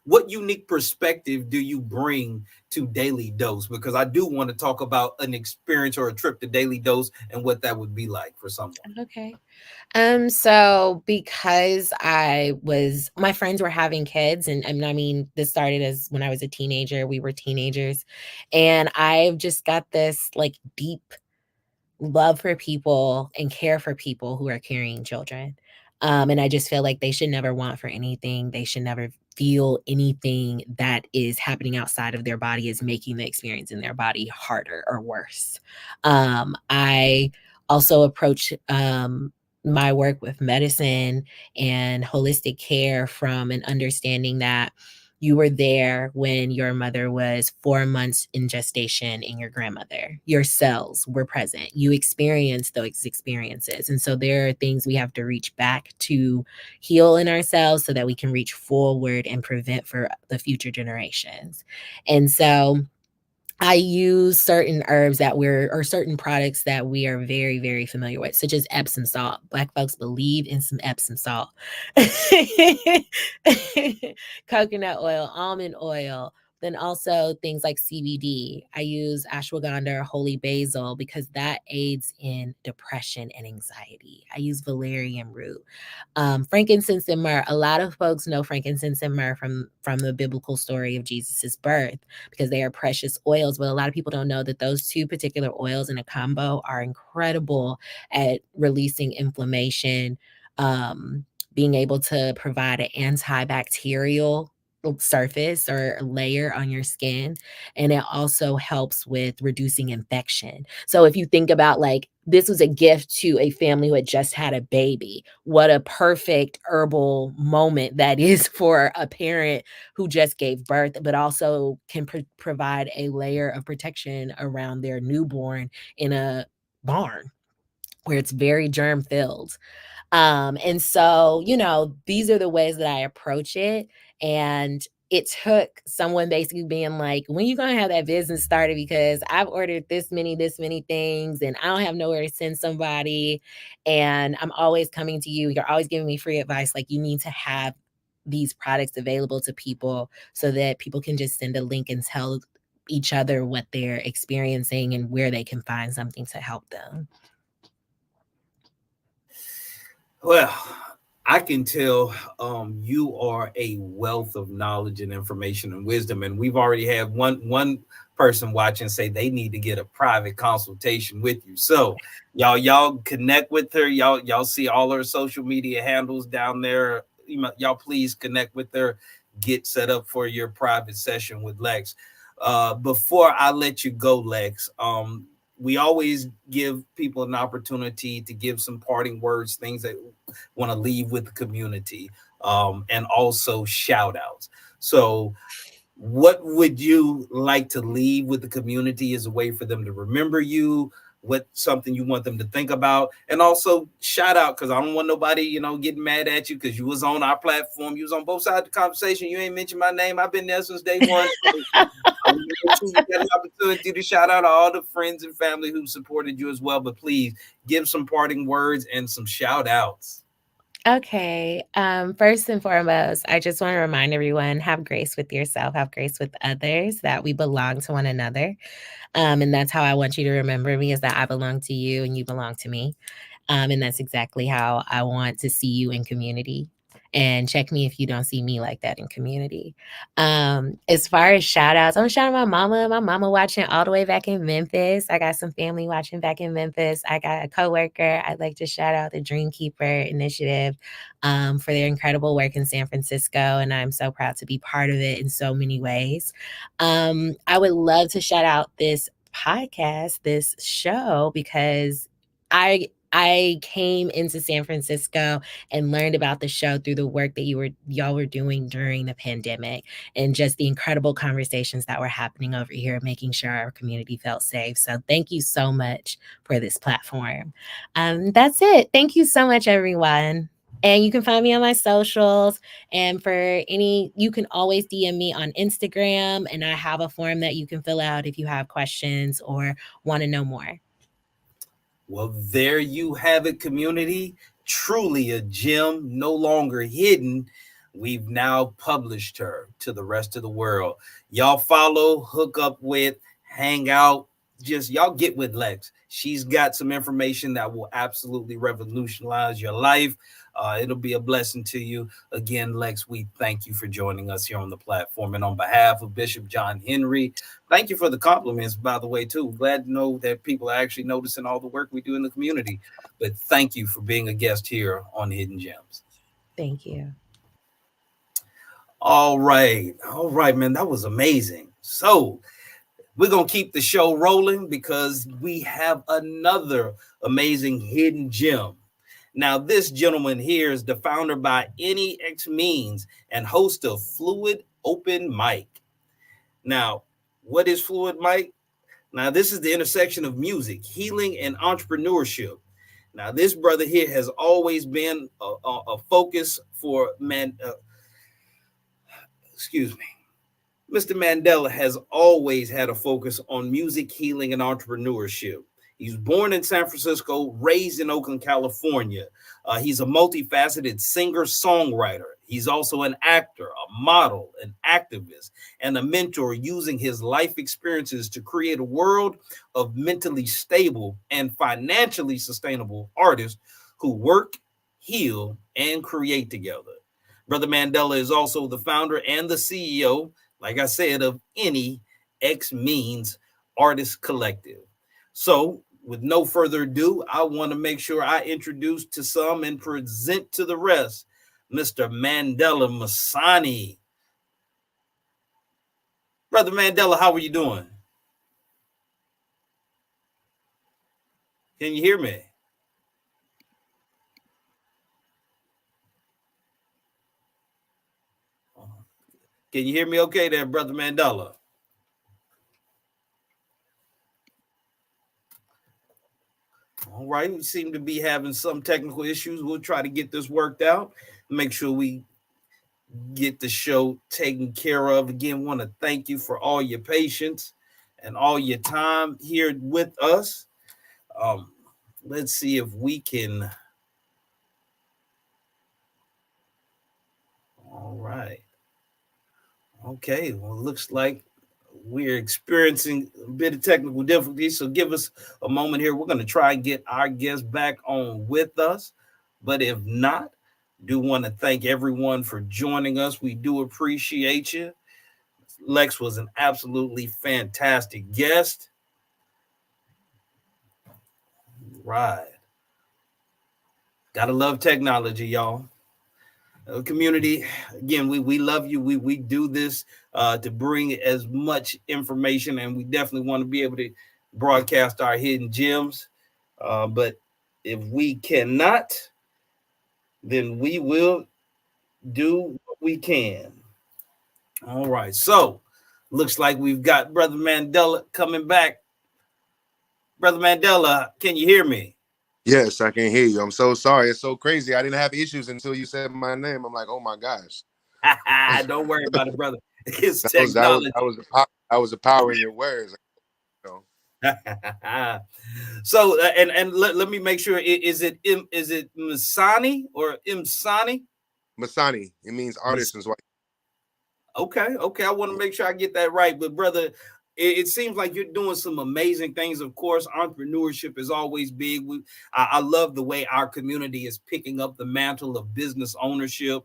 what unique perspective do you bring to Daily Dose? Because I do want to talk about an experience or a trip to Daily Dose and what that would be like for someone. Okay. So because my friends were having kids, and I mean, this started as when I was a teenager, we were teenagers, and I've just got this, like, deep love for people and care for people who are carrying children. And I just feel like they should never want for anything. They should never feel anything that is happening outside of their body is making the experience in their body harder or worse. I also approach my work with medicine and holistic care from an understanding that you were there when your mother was 4 months in gestation and your grandmother. Your cells were present. You experienced those experiences. And so there are things we have to reach back to heal in ourselves so that we can reach forward and prevent for the future generations. And so I use certain herbs or certain products that we are very, very familiar with, such as Epsom salt. Black folks believe in some Epsom salt. Coconut oil, almond oil, then also things like CBD. I use ashwagandha or holy basil because that aids in depression and anxiety. I use valerian root. Frankincense and myrrh. A lot of folks know frankincense and myrrh from the biblical story of Jesus's birth, because they are precious oils. But a lot of people don't know that those two particular oils in a combo are incredible at releasing inflammation, being able to provide an antibacterial surface or layer on your skin, and it also helps with reducing infection. So if you think about, like, this was a gift to a family who had just had a baby, what a perfect herbal moment that is for a parent who just gave birth, but also can provide a layer of protection around their newborn in a barn where it's very germ filled. And so, these are the ways that I approach it. And it took someone basically being like, when you gonna have that business started? Because I've ordered this many things, and I don't have nowhere to send somebody. And I'm always coming to you. You're always giving me free advice. Like, you need to have these products available to people so that people can just send a link and tell each other what they're experiencing and where they can find something to help them. Well, I can tell you are a wealth of knowledge and information and wisdom, and we've already had one person watching say they need to get a private consultation with you. So y'all connect with her. Y'all see all her social media handles down there. Y'all please connect with her. Get set up for your private session with Lex. Before I let you go, Lex, we always give people an opportunity to give some parting words, things that want to leave with the community, and also shout outs. So, what would you like to leave with the community as a way for them to remember you? What something you want them to think about, and also shout out because I don't want nobody, getting mad at you because you was on our platform, you was on both sides of the conversation. You ain't mentioned my name. I've been there since day one. So I want to make sure you get an opportunity to shout out all the friends and family who supported you as well. But please give some parting words and some shout outs. Okay. First and foremost, I just want to remind everyone, have grace with yourself, have grace with others, that we belong to one another. And that's how I want you to remember me, is that I belong to you and you belong to me. And that's exactly how I want to see you in community. And check me if you don't see me like that in community. As far as shout outs, I'm shouting my mama. My mama watching all the way back in Memphis. I got some family watching back in Memphis. I got a coworker. I'd like to shout out the Dreamkeeper Initiative for their incredible work in San Francisco. And I'm so proud to be part of it in so many ways. I would love to shout out this podcast, this show, because I came into San Francisco and learned about the show through the work that y'all were doing during the pandemic, and just the incredible conversations that were happening over here, making sure our community felt safe. So thank you so much for this platform. That's it. Thank you so much, everyone. And you can find me on my socials. And for any, you can always DM me on Instagram, and I have a form that you can fill out if you have questions or want to know more. Well, there you have it, community. Truly a gem, no longer hidden. We've now published her to the rest of the world. Y'all follow, hook up with, hang out. Just y'all get with Lex. She's got some information that will absolutely revolutionize your life. It'll be a blessing to you. Again, Lex, we thank you for joining us here on the platform. And on behalf of Bishop John Henry, thank you for the compliments, by the way, too. Glad to know that people are actually noticing all the work we do in the community. But thank you for being a guest here on Hidden Gems. Thank you. All right. All right, man. That was amazing. So we're going to keep the show rolling because we have another amazing hidden gem. Now, this gentleman here is the founder by any X means and host of Fluid Open Mic. Now, what is Fluid Mic? Now, this is the intersection of music, healing, and entrepreneurship. Now, this brother here has always been a focus for excuse me. Mr. Mandela has always had a focus on music, healing, and entrepreneurship. He's born in San Francisco, raised in Oakland, California. He's a multifaceted singer-songwriter. He's also an actor, a model, an activist, and a mentor, using his life experiences to create a world of mentally stable and financially sustainable artists who work, heal, and create together. Brother Mandela is also the founder and the CEO, like I said, of any X Means Artist Collective. So, with no further ado, I want to make sure I introduce to some and present to the rest Mr. Mandela Masani. Brother Mandela, how are you doing? Can you hear me? Can you hear me okay there, Brother Mandela? All right, we seem to be having some technical issues. We'll try to get this worked out, make sure we get the show taken care of. Again, want to thank you for all your patience and all your time here with us. Let's see if we can. All right. Okay, well, it looks like we're experiencing a bit of technical difficulty, so give us a moment here. We're going to try and get our guest back on with us. But if not, do want to thank everyone for joining us. We do appreciate you. Lex was an absolutely fantastic guest. Right. Gotta love technology, y'all. Community, again, we love you. We do this to bring as much information, and we definitely want to be able to broadcast our hidden gems. But if we cannot, then we will do what we can. All right. So looks like we've got Brother Mandela coming back. Brother Mandela, can you hear me? Yes, I can hear you. I'm so sorry. It's so crazy. I didn't have issues until you said my name. I'm like, oh my gosh. Don't worry about it, brother. It's that was that was technology. that was the power, that was the power in your words. You know. So and let me make sure. Is it Masani or Imsani? Masani. It means artisan's wife. Okay. I want to make sure I get that right. But brother, it seems like you're doing some amazing things. Of course, entrepreneurship is always big. I love the way our community is picking up the mantle of business ownership.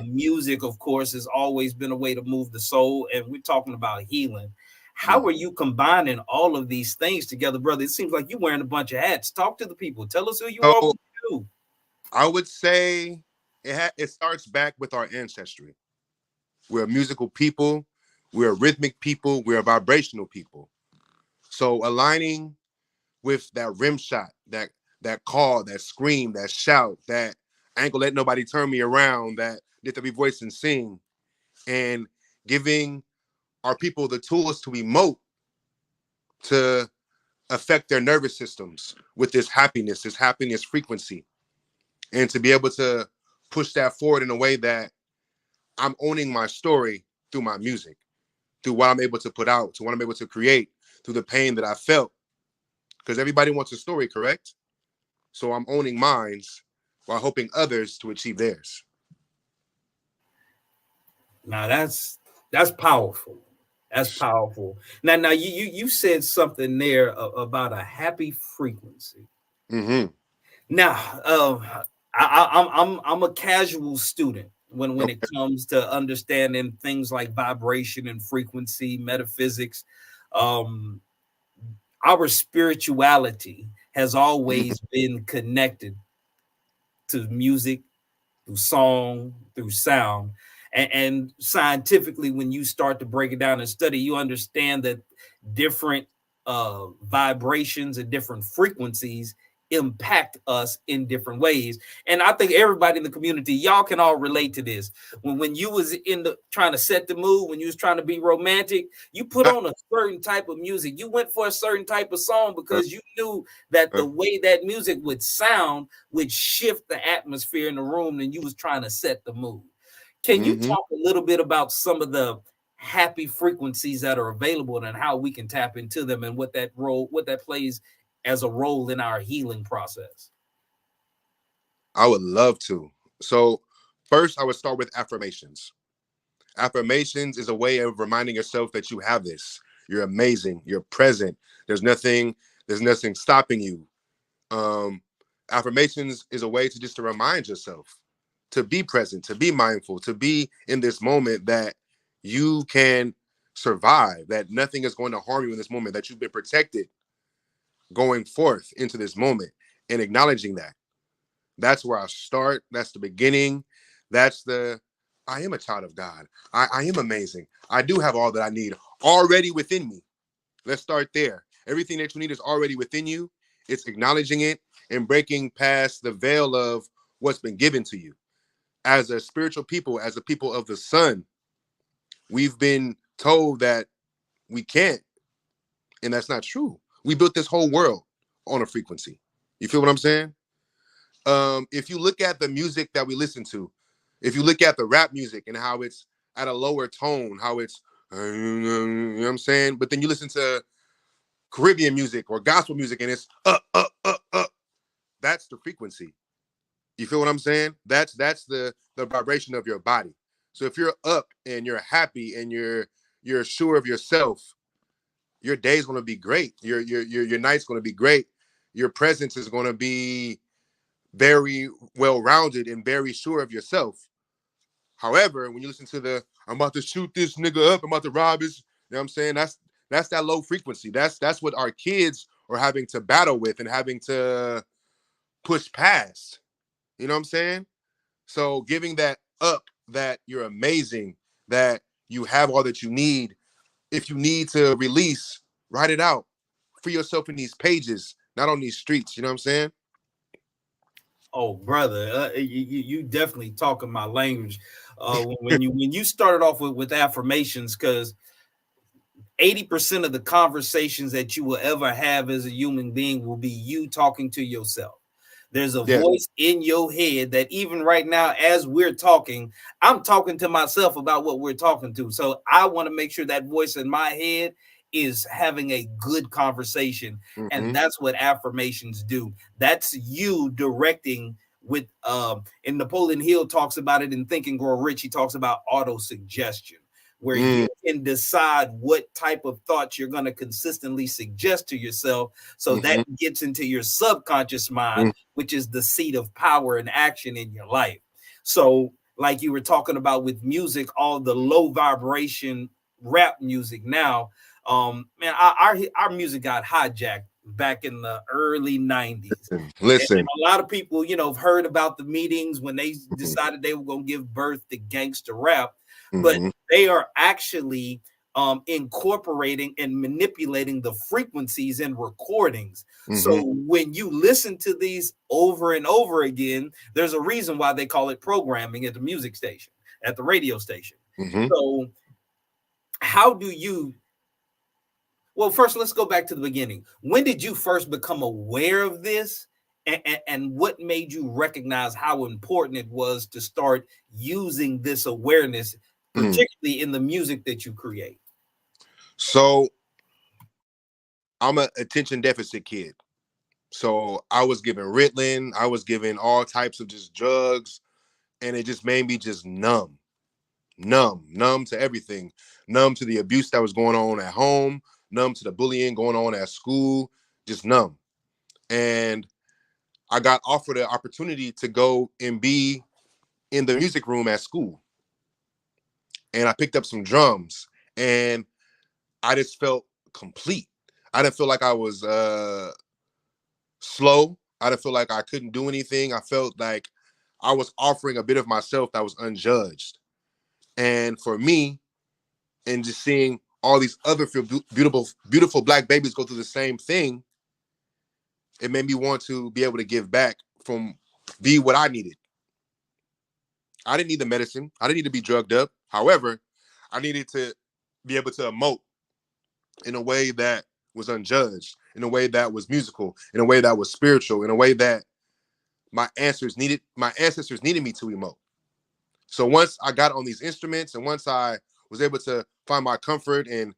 Music, of course, has always been a way to move the soul. And we're talking about healing. How are you combining all of these things together, brother? It seems like you're wearing a bunch of hats. Talk to the people. Tell us who you are. What you do. I would say it starts back with our ancestry. We're a musical people. We're a rhythmic people. We're a vibrational people. So aligning with that rim shot, that call, that scream, that shout, that ankle, let nobody turn me around, that get to be voice and sing, and giving our people the tools to emote, to affect their nervous systems with this happiness frequency, and to be able to push that forward in a way that I'm owning my story through my music, through what I'm able to put out, to what I'm able to create, through the pain that I felt. Because everybody wants a story, correct? So I'm owning mine while hoping others to achieve theirs. Now that's powerful. That's powerful. Now you said something there about a happy frequency. Now, I'm a casual student when it comes to understanding things like vibration and frequency, metaphysics. Our spirituality has always been connected to music, through song, through sound. And scientifically, when you start to break it down and study, you understand that different vibrations and different frequencies impact us in different ways. And I think everybody in the community, y'all can all relate to this. When you was in the trying to set the mood, when you was trying to be romantic, you put on a certain type of music. You went for a certain type of song because you knew that the way that music would sound would shift the atmosphere in the room, and you was trying to set the mood. Can you talk a little bit about some of the happy frequencies that are available and how we can tap into them, and what that plays as a role in our healing process? I would love to. So first, I would start with affirmations. Affirmations is a way of reminding yourself that you have this. You're amazing. You're present. There's nothing stopping you. Affirmations is a way to remind yourself to be present, to be mindful, to be in this moment, that you can survive, that nothing is going to harm you in this moment, that you've been protected going forth into this moment, and acknowledging that. That's where I start. That's the beginning. I am a child of God. I am amazing. I do have all that I need already within me. Let's start there. Everything that you need is already within you. It's acknowledging it and breaking past the veil of what's been given to you. As a spiritual people, as a people of the sun, we've been told that we can't, and that's not true. We built this whole world on a frequency. You feel what I'm saying? If you look at the music that we listen to, if you look at the rap music and how it's at a lower tone, how it's, you know what I'm saying? But then you listen to Caribbean music or gospel music and it's up. That's the frequency. You feel what I'm saying? That's the vibration of your body. So if you're up and you're happy and you're sure of yourself, your day's going to be great. Your night's going to be great. Your presence is going to be very well-rounded and very sure of yourself. However, when you listen to the I'm about to shoot this nigga up, I'm about to rob his, you know what I'm saying? That's that low frequency. That's what our kids are having to battle with and having to push past. You know what I'm saying? So giving that up, that you're amazing, that you have all that you need. If you need to release, write it out. Free yourself in these pages, not on these streets. You know what I'm saying? Oh, brother, you definitely talking my language. When you started off with affirmations, because 80% of the conversations that you will ever have as a human being will be you talking to yourself. There's a voice in your head that even right now, as we're talking, I'm talking to myself about what we're talking to. So I want to make sure that voice in my head is having a good conversation. Mm-hmm. And that's what affirmations do. That's you directing with and Napoleon Hill talks about it in Think and Grow Rich. He talks about auto-suggestion, where you can decide what type of thoughts you're going to consistently suggest to yourself. So that gets into your subconscious mind, which is the seat of power and action in your life. So like you were talking about with music, all the low vibration rap music now, man, our music got hijacked back in the early 90s. Listen. And a lot of people, have heard about the meetings when they decided they were going to give birth to gangster rap. But they are actually incorporating and manipulating the frequencies in recordings. So when you listen to these over and over again, there's a reason why they call it programming at the music station, at the radio station. So how do you, well, first, let's go back to the beginning. When did you first become aware of this? And what made you recognize how important it was to start using this awareness, particularly in the music that you create? So I'm an attention deficit kid. So I was given Ritalin, I was given all types of just drugs, and it just made me just numb to everything, numb to the abuse that was going on at home, numb to the bullying going on at school, just numb. And I got offered an opportunity to go and be in the music room at school. And I picked up some drums and I just felt complete. I didn't feel like I was slow. I didn't feel like I couldn't do anything. I felt like I was offering a bit of myself that was unjudged. And for me, and just seeing all these other beautiful Black babies go through the same thing, it made me want to be able to give back be what I needed. I didn't need the medicine. I didn't need to be drugged up. However, I needed to be able to emote in a way that was unjudged, in a way that was musical, in a way that was spiritual, in a way that my ancestors needed me to emote. So once I got on these instruments and once I was able to find my comfort and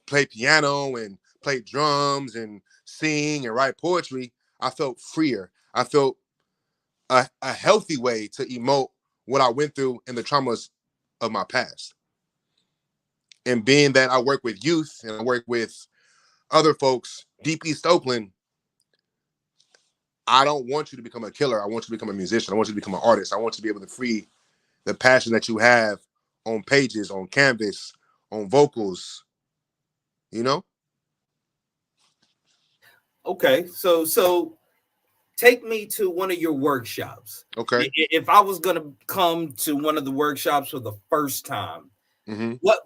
play piano and play drums and sing and write poetry, I felt freer. I felt a healthy way to emote what I went through and the traumas of my past. And being that I work with youth and I work with other folks, Deep East Oakland, I don't want you to become a killer. I want you to become a musician. I want you to become an artist. I want you to be able to free the passion that you have on pages, on canvas, on vocals, Okay, so take me to one of your workshops. Okay. If I was going to come to one of the workshops for the first time, what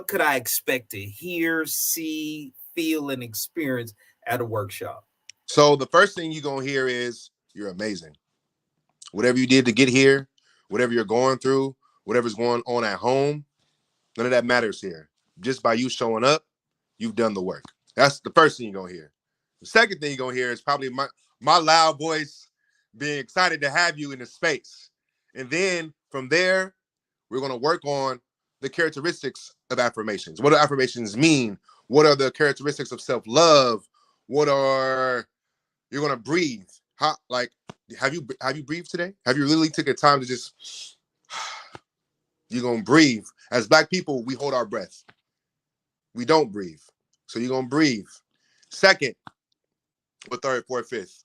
could I expect to hear, see, feel, and experience at a workshop? So the first thing you're going to hear is you're amazing. Whatever you did to get here, whatever you're going through, whatever's going on at home, none of that matters here. Just by you showing up, you've done the work. That's the first thing you're going to hear. The second thing you're going to hear is probably my loud voice being excited to have you in the space. And then from there, we're going to work on the characteristics of affirmations. What do affirmations mean? What are the characteristics of self-love? You're going to breathe. Have you breathed today? Have you really taken time to just, you're going to breathe. As Black people, we hold our breath. We don't breathe. So you're going to breathe. Second, or third, fourth, fifth,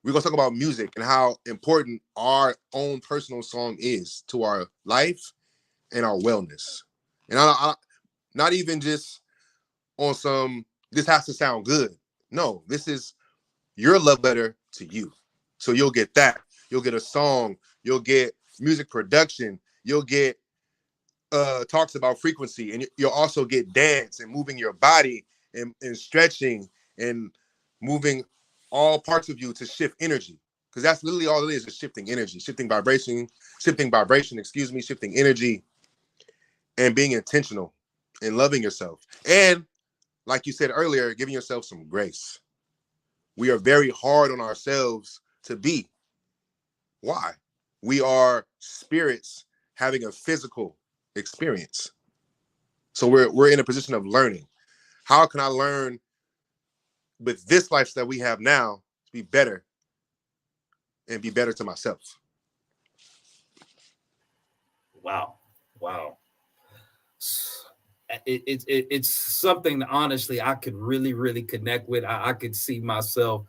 we're gonna talk about music and how important our own personal song is to our life and our wellness. And not even just on some, this has to sound good. No, this is your love letter to you. So you'll get that. You'll get a song. You'll get music production. You'll get talks about frequency, and you'll also get dance and moving your body and stretching and moving all parts of you to shift energy, because that's literally all it is shifting energy, shifting vibration, shifting energy, and being intentional and loving yourself. And like you said earlier, giving yourself some grace. We are very hard on ourselves to be. Why? We are spirits having a physical experience. So we're in a position of learning. How can I learn with this lifestyle we have now to be better and be better to myself? Wow. It's something that honestly I could really connect with. I could see myself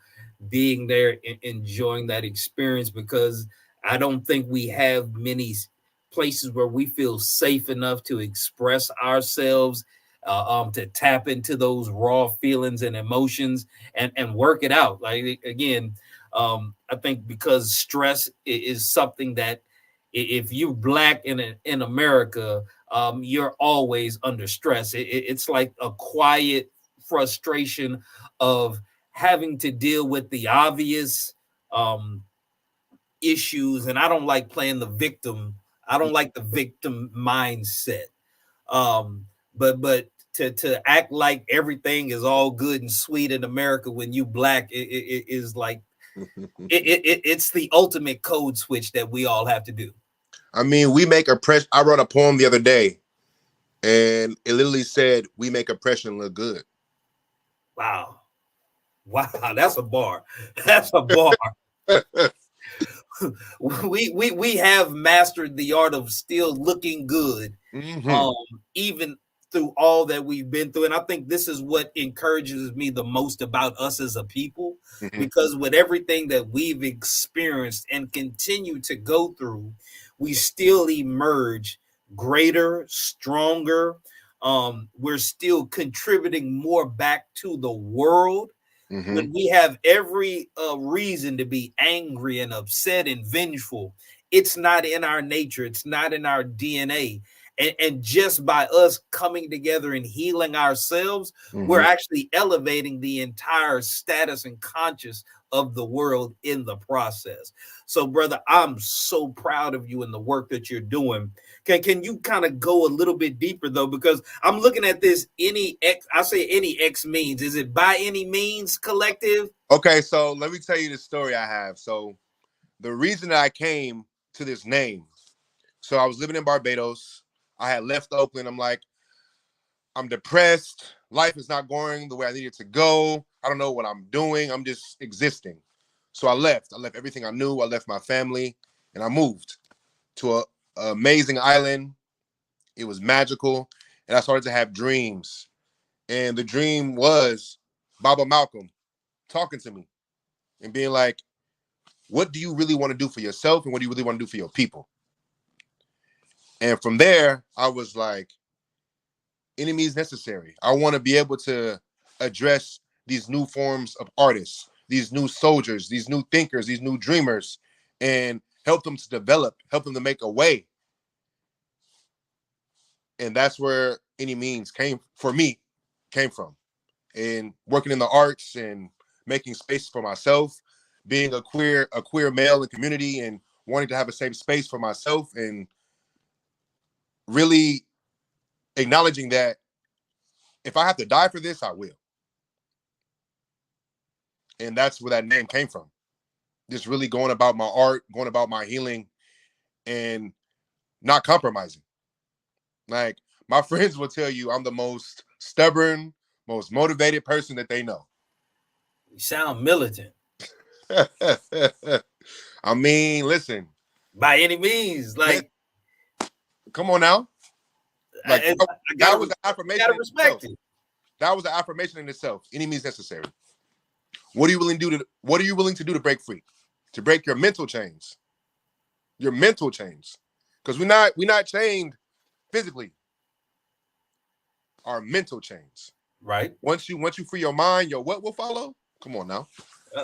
being there and enjoying that experience, because I don't think we have many places where we feel safe enough to express ourselves, to tap into those raw feelings and emotions and work it out. Like, again, I think because stress is something that, if you're Black in America, you're always under stress. It's like a quiet frustration of having to deal with the obvious issues. And I don't like playing the victim. I don't like the victim mindset. But to act like everything is all good and sweet in America when you Black, it is like it's the ultimate code switch that we all have to do. I mean, we make oppression. I wrote a poem the other day, and it literally said, "We make oppression look good." Wow, that's a bar. That's a bar. we have mastered the art of still looking good, even through all that we've been through. And I think this is what encourages me the most about us as a people, because with everything that we've experienced and continue to go through, we still emerge greater, stronger. We're still contributing more back to the world. When we have every reason to be angry and upset and vengeful, it's not in our nature. It's not in our DNA. And just by us coming together and healing ourselves, we're actually elevating the entire status and conscious of the world in the process. So, brother, I'm so proud of you and the work that you're doing. Can you kind of go a little bit deeper, though? Because I'm looking at this Any X Means. Is it By Any Means Collective? Okay, so let me tell you the story I have. So the reason that I came to this name, so I was living in Barbados. I had left Oakland. I'm like, I'm depressed. Life is not going the way I need it to go. I don't know what I'm doing. I'm just existing. So I left. I left everything I knew. I left my family, and I moved to an amazing island. It was magical, and I started to have dreams. And the dream was Baba Malcolm talking to me and being like, what do you really want to do for yourself, and what do you really want to do for your people? And from there, I was like, any means necessary. I want to be able to address these new forms of artists, these new soldiers, these new thinkers, these new dreamers, and help them to develop, help them to make a way. And that's where Any Means came from. And working in the arts and making space for myself, being a queer male in community, and wanting to have a safe space for myself, and really acknowledging that if I have to die for this, I will. And that's where that name came from. Just really going about my art, going about my healing, and not compromising. Like, my friends will tell you I'm the most stubborn, most motivated person that they know. You sound militant. I mean, listen. By any means, like, come on now. Like, that was the affirmation. Gotta respect it. That was the affirmation in itself. Any means necessary. What are you willing to do to break free? To break your mental chains. Your mental chains. Because we're not chained physically. Our mental chains. Right. Once you free your mind, your what will follow? Come on now.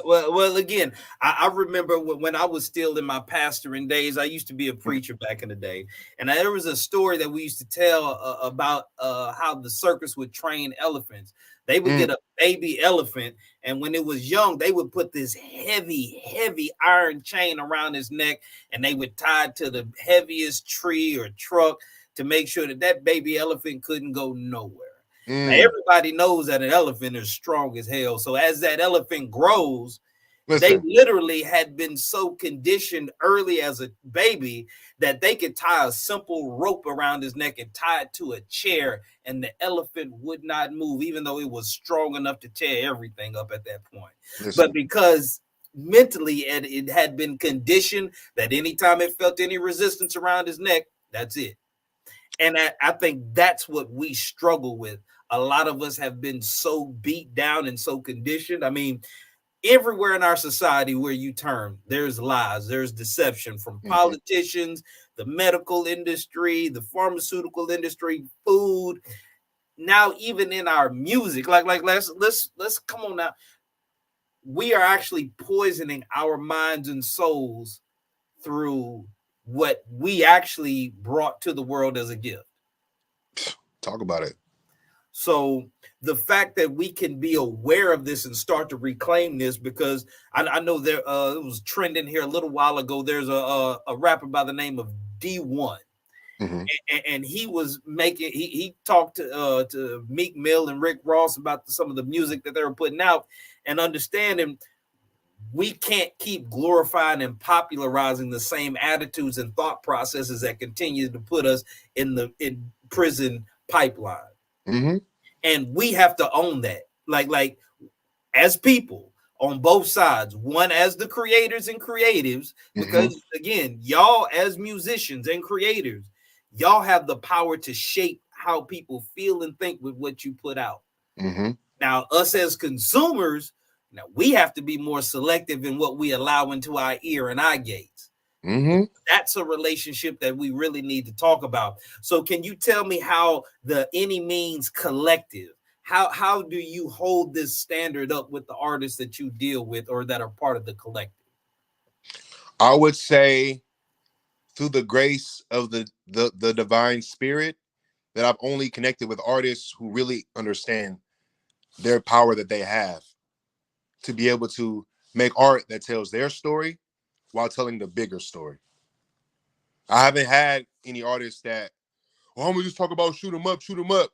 Well, again, I remember when I was still in my pastoring days. I used to be a preacher back in the day, and there was a story that we used to tell about how the circus would train elephants. They would get a baby elephant, and when it was young, they would put this heavy iron chain around his neck, and they would tie it to the heaviest tree or truck to make sure that baby elephant couldn't go nowhere. Now, everybody knows that an elephant is strong as hell. So as that elephant grows, they literally had been so conditioned early as a baby that they could tie a simple rope around his neck and tie it to a chair, and the elephant would not move, even though it was strong enough to tear everything up at that point. But because mentally it had been conditioned that anytime it felt any resistance around his neck, that's it. And I think that's what we struggle with. A lot of us have been so beat down and so conditioned. I mean, everywhere in our society where you turn, there's lies, there's deception from politicians, the medical industry, the pharmaceutical industry, food. Now, even in our music, like let's come on now. We are actually poisoning our minds and souls through what we actually brought to the world as a gift. Talk about it. So the fact that we can be aware of this and start to reclaim this, because I know there it was trending here a little while ago. There's a rapper by the name of D1, and he was making he talked to Meek Mill and Rick Ross about some of the music that they were putting out, and understanding we can't keep glorifying and popularizing the same attitudes and thought processes that continue to put us in prison pipeline. And we have to own that, like as people on both sides, one as the creators and creatives, because again, y'all as musicians and creators, y'all have the power to shape how people feel and think with what you put out. Now, us as consumers, now we have to be more selective in what we allow into our ear and eye gates. That's a relationship that we really need to talk about. So can you tell me how the Any Means Collective, how do you hold this standard up with the artists that you deal with or that are part of the collective? I would say through the grace of the divine spirit that I've only connected with artists who really understand their power that they have to be able to make art that tells their story while telling the bigger story. I haven't had any artists that, well, I'm gonna just talk about shoot 'em up.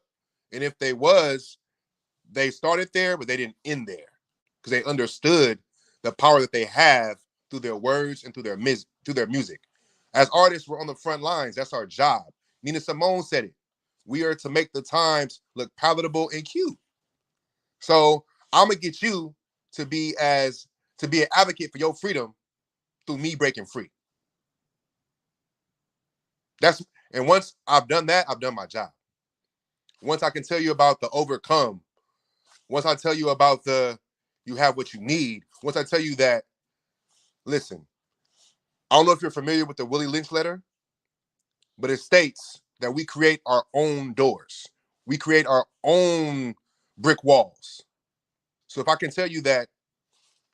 And if they started there, but they didn't end there because they understood the power that they have through their words and through their music. As artists, we're on the front lines. That's our job. Nina Simone said it. We are to make the times look palatable and cute. So I'm gonna get you to be an advocate for your freedom through me breaking free. And once I've done that, I've done my job. Once I can tell you about the overcome, once I tell you about you have what you need, once I tell you that, listen, I don't know if you're familiar with the Willie Lynch letter, but it states that we create our own doors. We create our own brick walls. So if I can tell you that,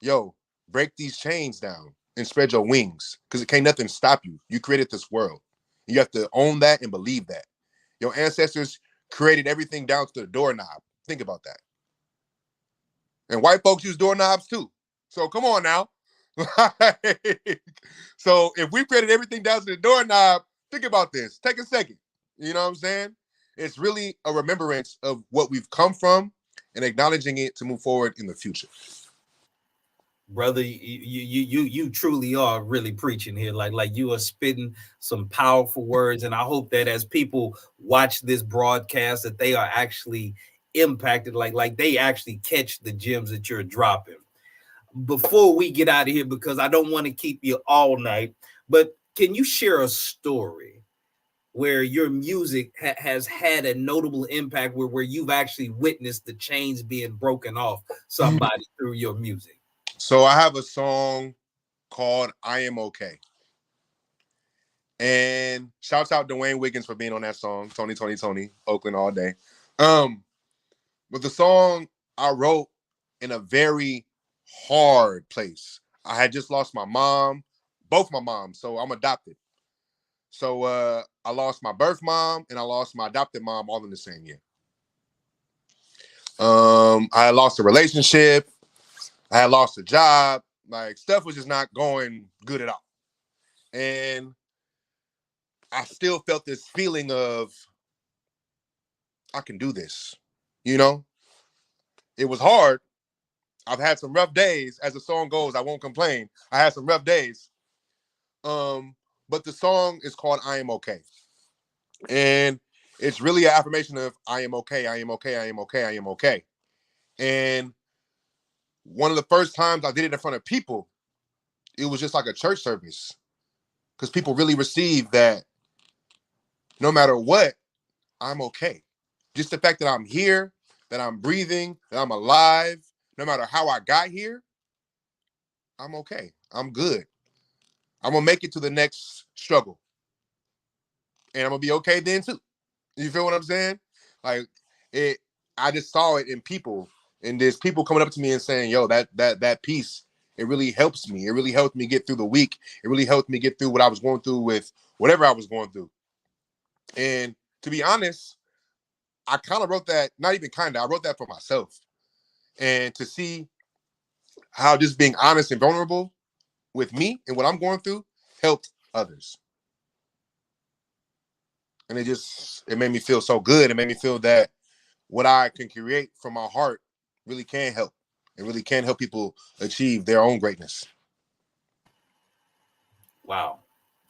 yo, break these chains down and spread your wings, because it can't nothing stop you. You created this world. You have to own that and believe that. Your ancestors created everything down to the doorknob. Think about that. And white folks use doorknobs too. So come on now. So if we created everything down to the doorknob, think about this. Take a second. You know what I'm saying? It's really a remembrance of what we've come from and acknowledging it to move forward in the future. Brother, you truly are really preaching here. Like you are spitting some powerful words, and I hope that as people watch this broadcast, that they are actually impacted, like they actually catch the gems that you're dropping. Before we get out of here, because I don't want to keep you all night, but can you share a story where your music has had a notable impact where you've actually witnessed the chains being broken off somebody through your music? So I have a song called I Am Okay. And shouts out Dwayne Wiggins for being on that song. Tony, Oakland all day. But the song I wrote in a very hard place. I had just lost my mom, both my moms, so I'm adopted. So I lost my birth mom and I lost my adopted mom all in the same year. I lost a relationship. I had lost a job. Like, stuff was just not going good at all. And I still felt this feeling of, I can do this. You know, it was hard. I've had some rough days. As the song goes, I won't complain. I had some rough days. But the song is called I Am Okay. And it's really an affirmation of I am okay, I am okay, I am okay, I am okay. And one of the first times I did it in front of people, it was just like a church service. Because people really received that no matter what, I'm okay. Just the fact that I'm here, that I'm breathing, that I'm alive, no matter how I got here, I'm okay. I'm good. I'm going to make it to the next struggle. And I'm going to be okay then too. You feel what I'm saying? Like, I just saw it in people. And there's people coming up to me and saying, yo, that piece, it really helps me. It really helped me get through the week. It really helped me get through what I was going through with whatever I was going through. And to be honest, I kind of wrote that, not even kind of, I wrote that for myself. And to see how just being honest and vulnerable with me and what I'm going through helped others. And it made me feel so good. It made me feel that what I can create from my heart really can help. It really can help people achieve their own greatness. Wow,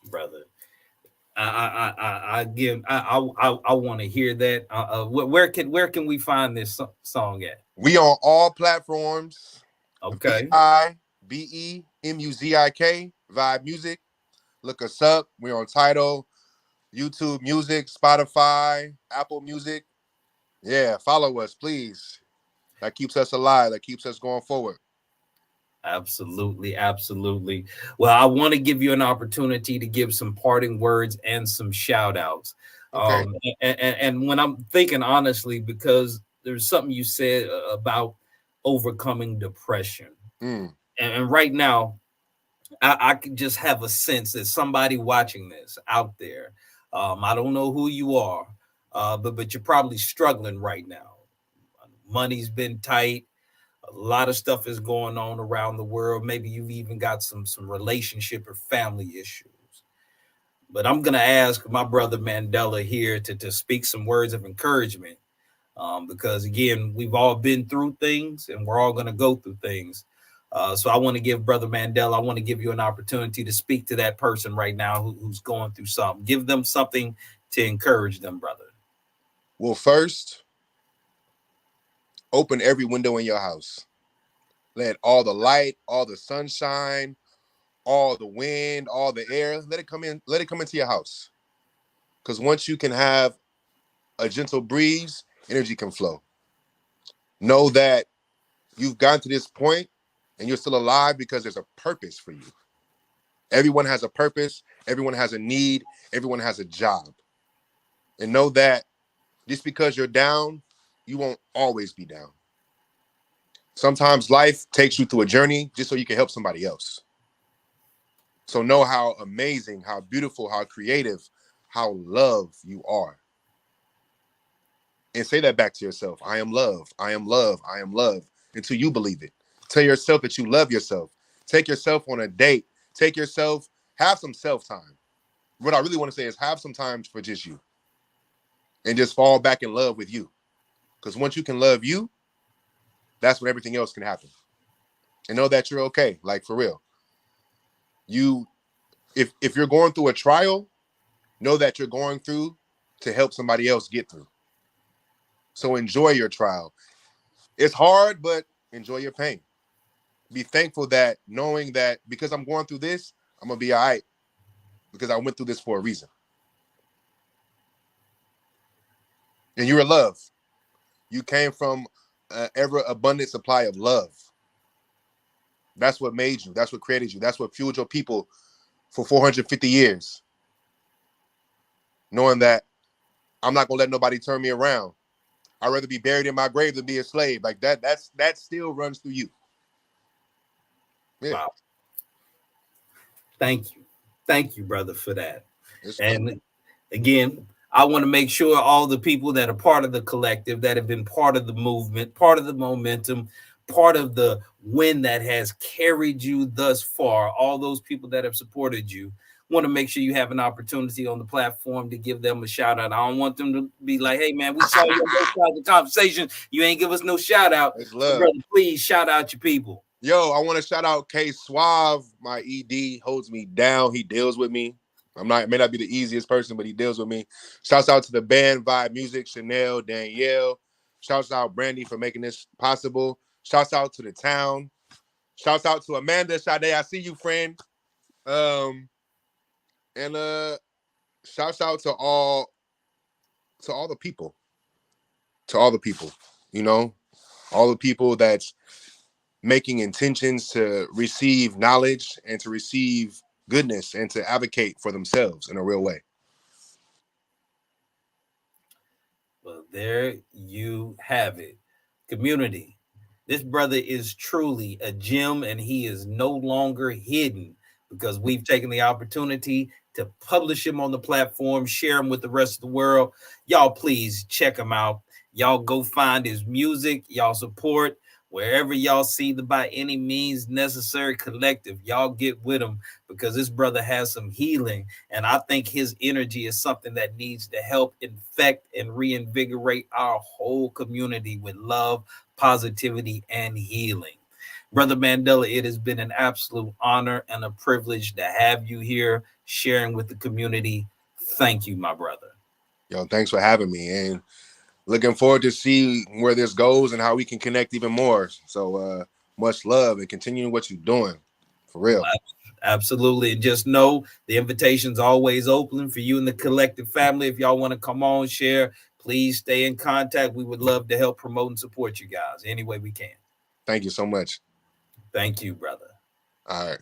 brother. I want to hear that. Where can we find this song at? We on all platforms. Okay. VIBEMUZIK, Vibe Music. Look us up. We're on Tidal, YouTube Music, Spotify, Apple Music. Yeah, follow us, please. That keeps us alive. That keeps us going forward. Absolutely. Well, I want to give you an opportunity to give some parting words and some shout outs. Okay. And when I'm thinking honestly, because there's something you said about overcoming depression. And right now, I can just have a sense that somebody watching this out there, I don't know who you are, but you're probably struggling right now. Money's been tight. A lot of stuff is going on around the world. Maybe you've even got some relationship or family issues. But I'm going to ask my brother Mandela here to speak some words of encouragement, because, again, we've all been through things and we're all going to go through things. So I want to give Brother Mandela, I want to give you an opportunity to speak to that person right now who's going through something. Give them something to encourage them, brother. Well, first, open every window in your house. Let all the light, all the sunshine, all the wind, all the air, let it come in. Let it come into your house. Because once you can have a gentle breeze, energy can flow. Know that you've gotten to this point and you're still alive because there's a purpose for you. Everyone has a purpose. Everyone has a need. Everyone has a job. And know that just because you're down, you won't always be down. Sometimes life takes you through a journey just so you can help somebody else. So know how amazing, how beautiful, how creative, how love you are. And say that back to yourself. I am love. I am love. I am love. Until you believe it. Tell yourself that you love yourself. Take yourself on a date. Have some self-time. What I really want to say is have some time for just you. And just fall back in love with you. Because once you can love you, that's when everything else can happen. And know that you're okay, like for real. If you're going through a trial, know that you're going through to help somebody else get through. So enjoy your trial. It's hard, but enjoy your pain. Be thankful that knowing that because I'm going through this, I'm going to be all right because I went through this for a reason. And you were love. You came from an ever abundant supply of love. That's what made you. That's what created you. That's what fueled your people for 450 years. Knowing that I'm not gonna let nobody turn me around. I'd rather be buried in my grave than be a slave. Like that still runs through you. Yeah. Wow. Thank you, brother, for that. And again, I want to make sure all the people that are part of the collective, that have been part of the movement, part of the momentum, part of the wind that has carried you thus far, all those people that have supported you, want to make sure you have an opportunity on the platform to give them a shout out. I don't want them to be like, hey man, we saw you on both sides of the conversation, you ain't give us no shout out. So brother, please shout out your people. Yo, I want to shout out K Suave. My ED holds me down. He deals with me. May not be the easiest person, but he deals with me. Shouts out to the band Vibe Music, Chanel, Danielle. Shouts out Brandy for making this possible. Shouts out to the town. Shouts out to Amanda Sade. I see you, friend. And shouts out to all the people. To all the people, you know, all the people that's making intentions to receive knowledge and to receive goodness and to advocate for themselves in a real way. Well, there you have it. Community. This brother is truly a gem, and he is no longer hidden because we've taken the opportunity to publish him on the platform, share him with the rest of the world. Y'all, please check him out. Y'all go find his music. Y'all support wherever y'all see the By Any Means Necessary collective. Y'all get with him because this brother has some healing. And I think his energy is something that needs to help infect and reinvigorate our whole community with love, positivity, and healing. Brother Mandela, it has been an absolute honor and a privilege to have you here sharing with the community. Thank you, my brother. Yo, thanks for having me. And looking forward to see where this goes and how we can connect even more. So much love and continuing what you're doing. For real. Absolutely. And just know the invitation's always open for you and the collective family. If y'all want to come on, share, please stay in contact. We would love to help promote and support you guys any way we can. Thank you so much. Thank you, brother. All right.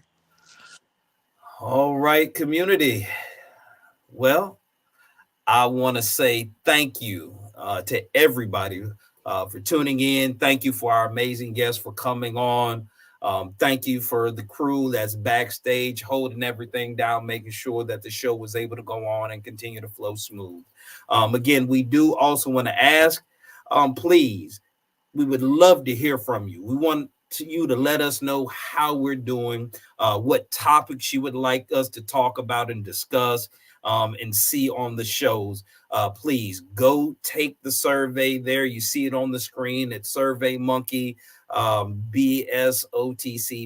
All right, community. Well, I want to say thank you to everybody for tuning in. Thank you for our amazing guests for coming on. Thank you for the crew that's backstage holding everything down, making sure that the show was able to go on and continue to flow smooth. Again, we do also want to ask, please, we would love to hear from you. We want you to let us know how we're doing, what topics you would like us to talk about and discuss. And see on the shows. Please go take the survey there. You see it on the screen. It's Survey Monkey, BSOTC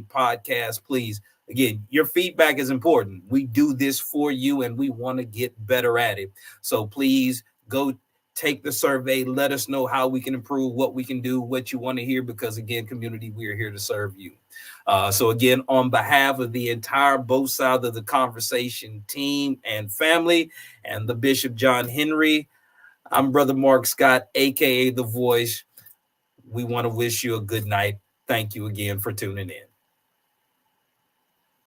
podcast. Please, again, your feedback is important. We do this for you and we want to get better at it. So please go take the survey. Let us know how we can improve, what we can do, what you want to hear, because again, community, we are here to serve you. So again, on behalf of the entire Both Sides of the Conversation team and family and the Bishop John Henry, I'm Brother Mark Scott, aka The Voice. We want to wish you a good night. Thank you again for tuning in.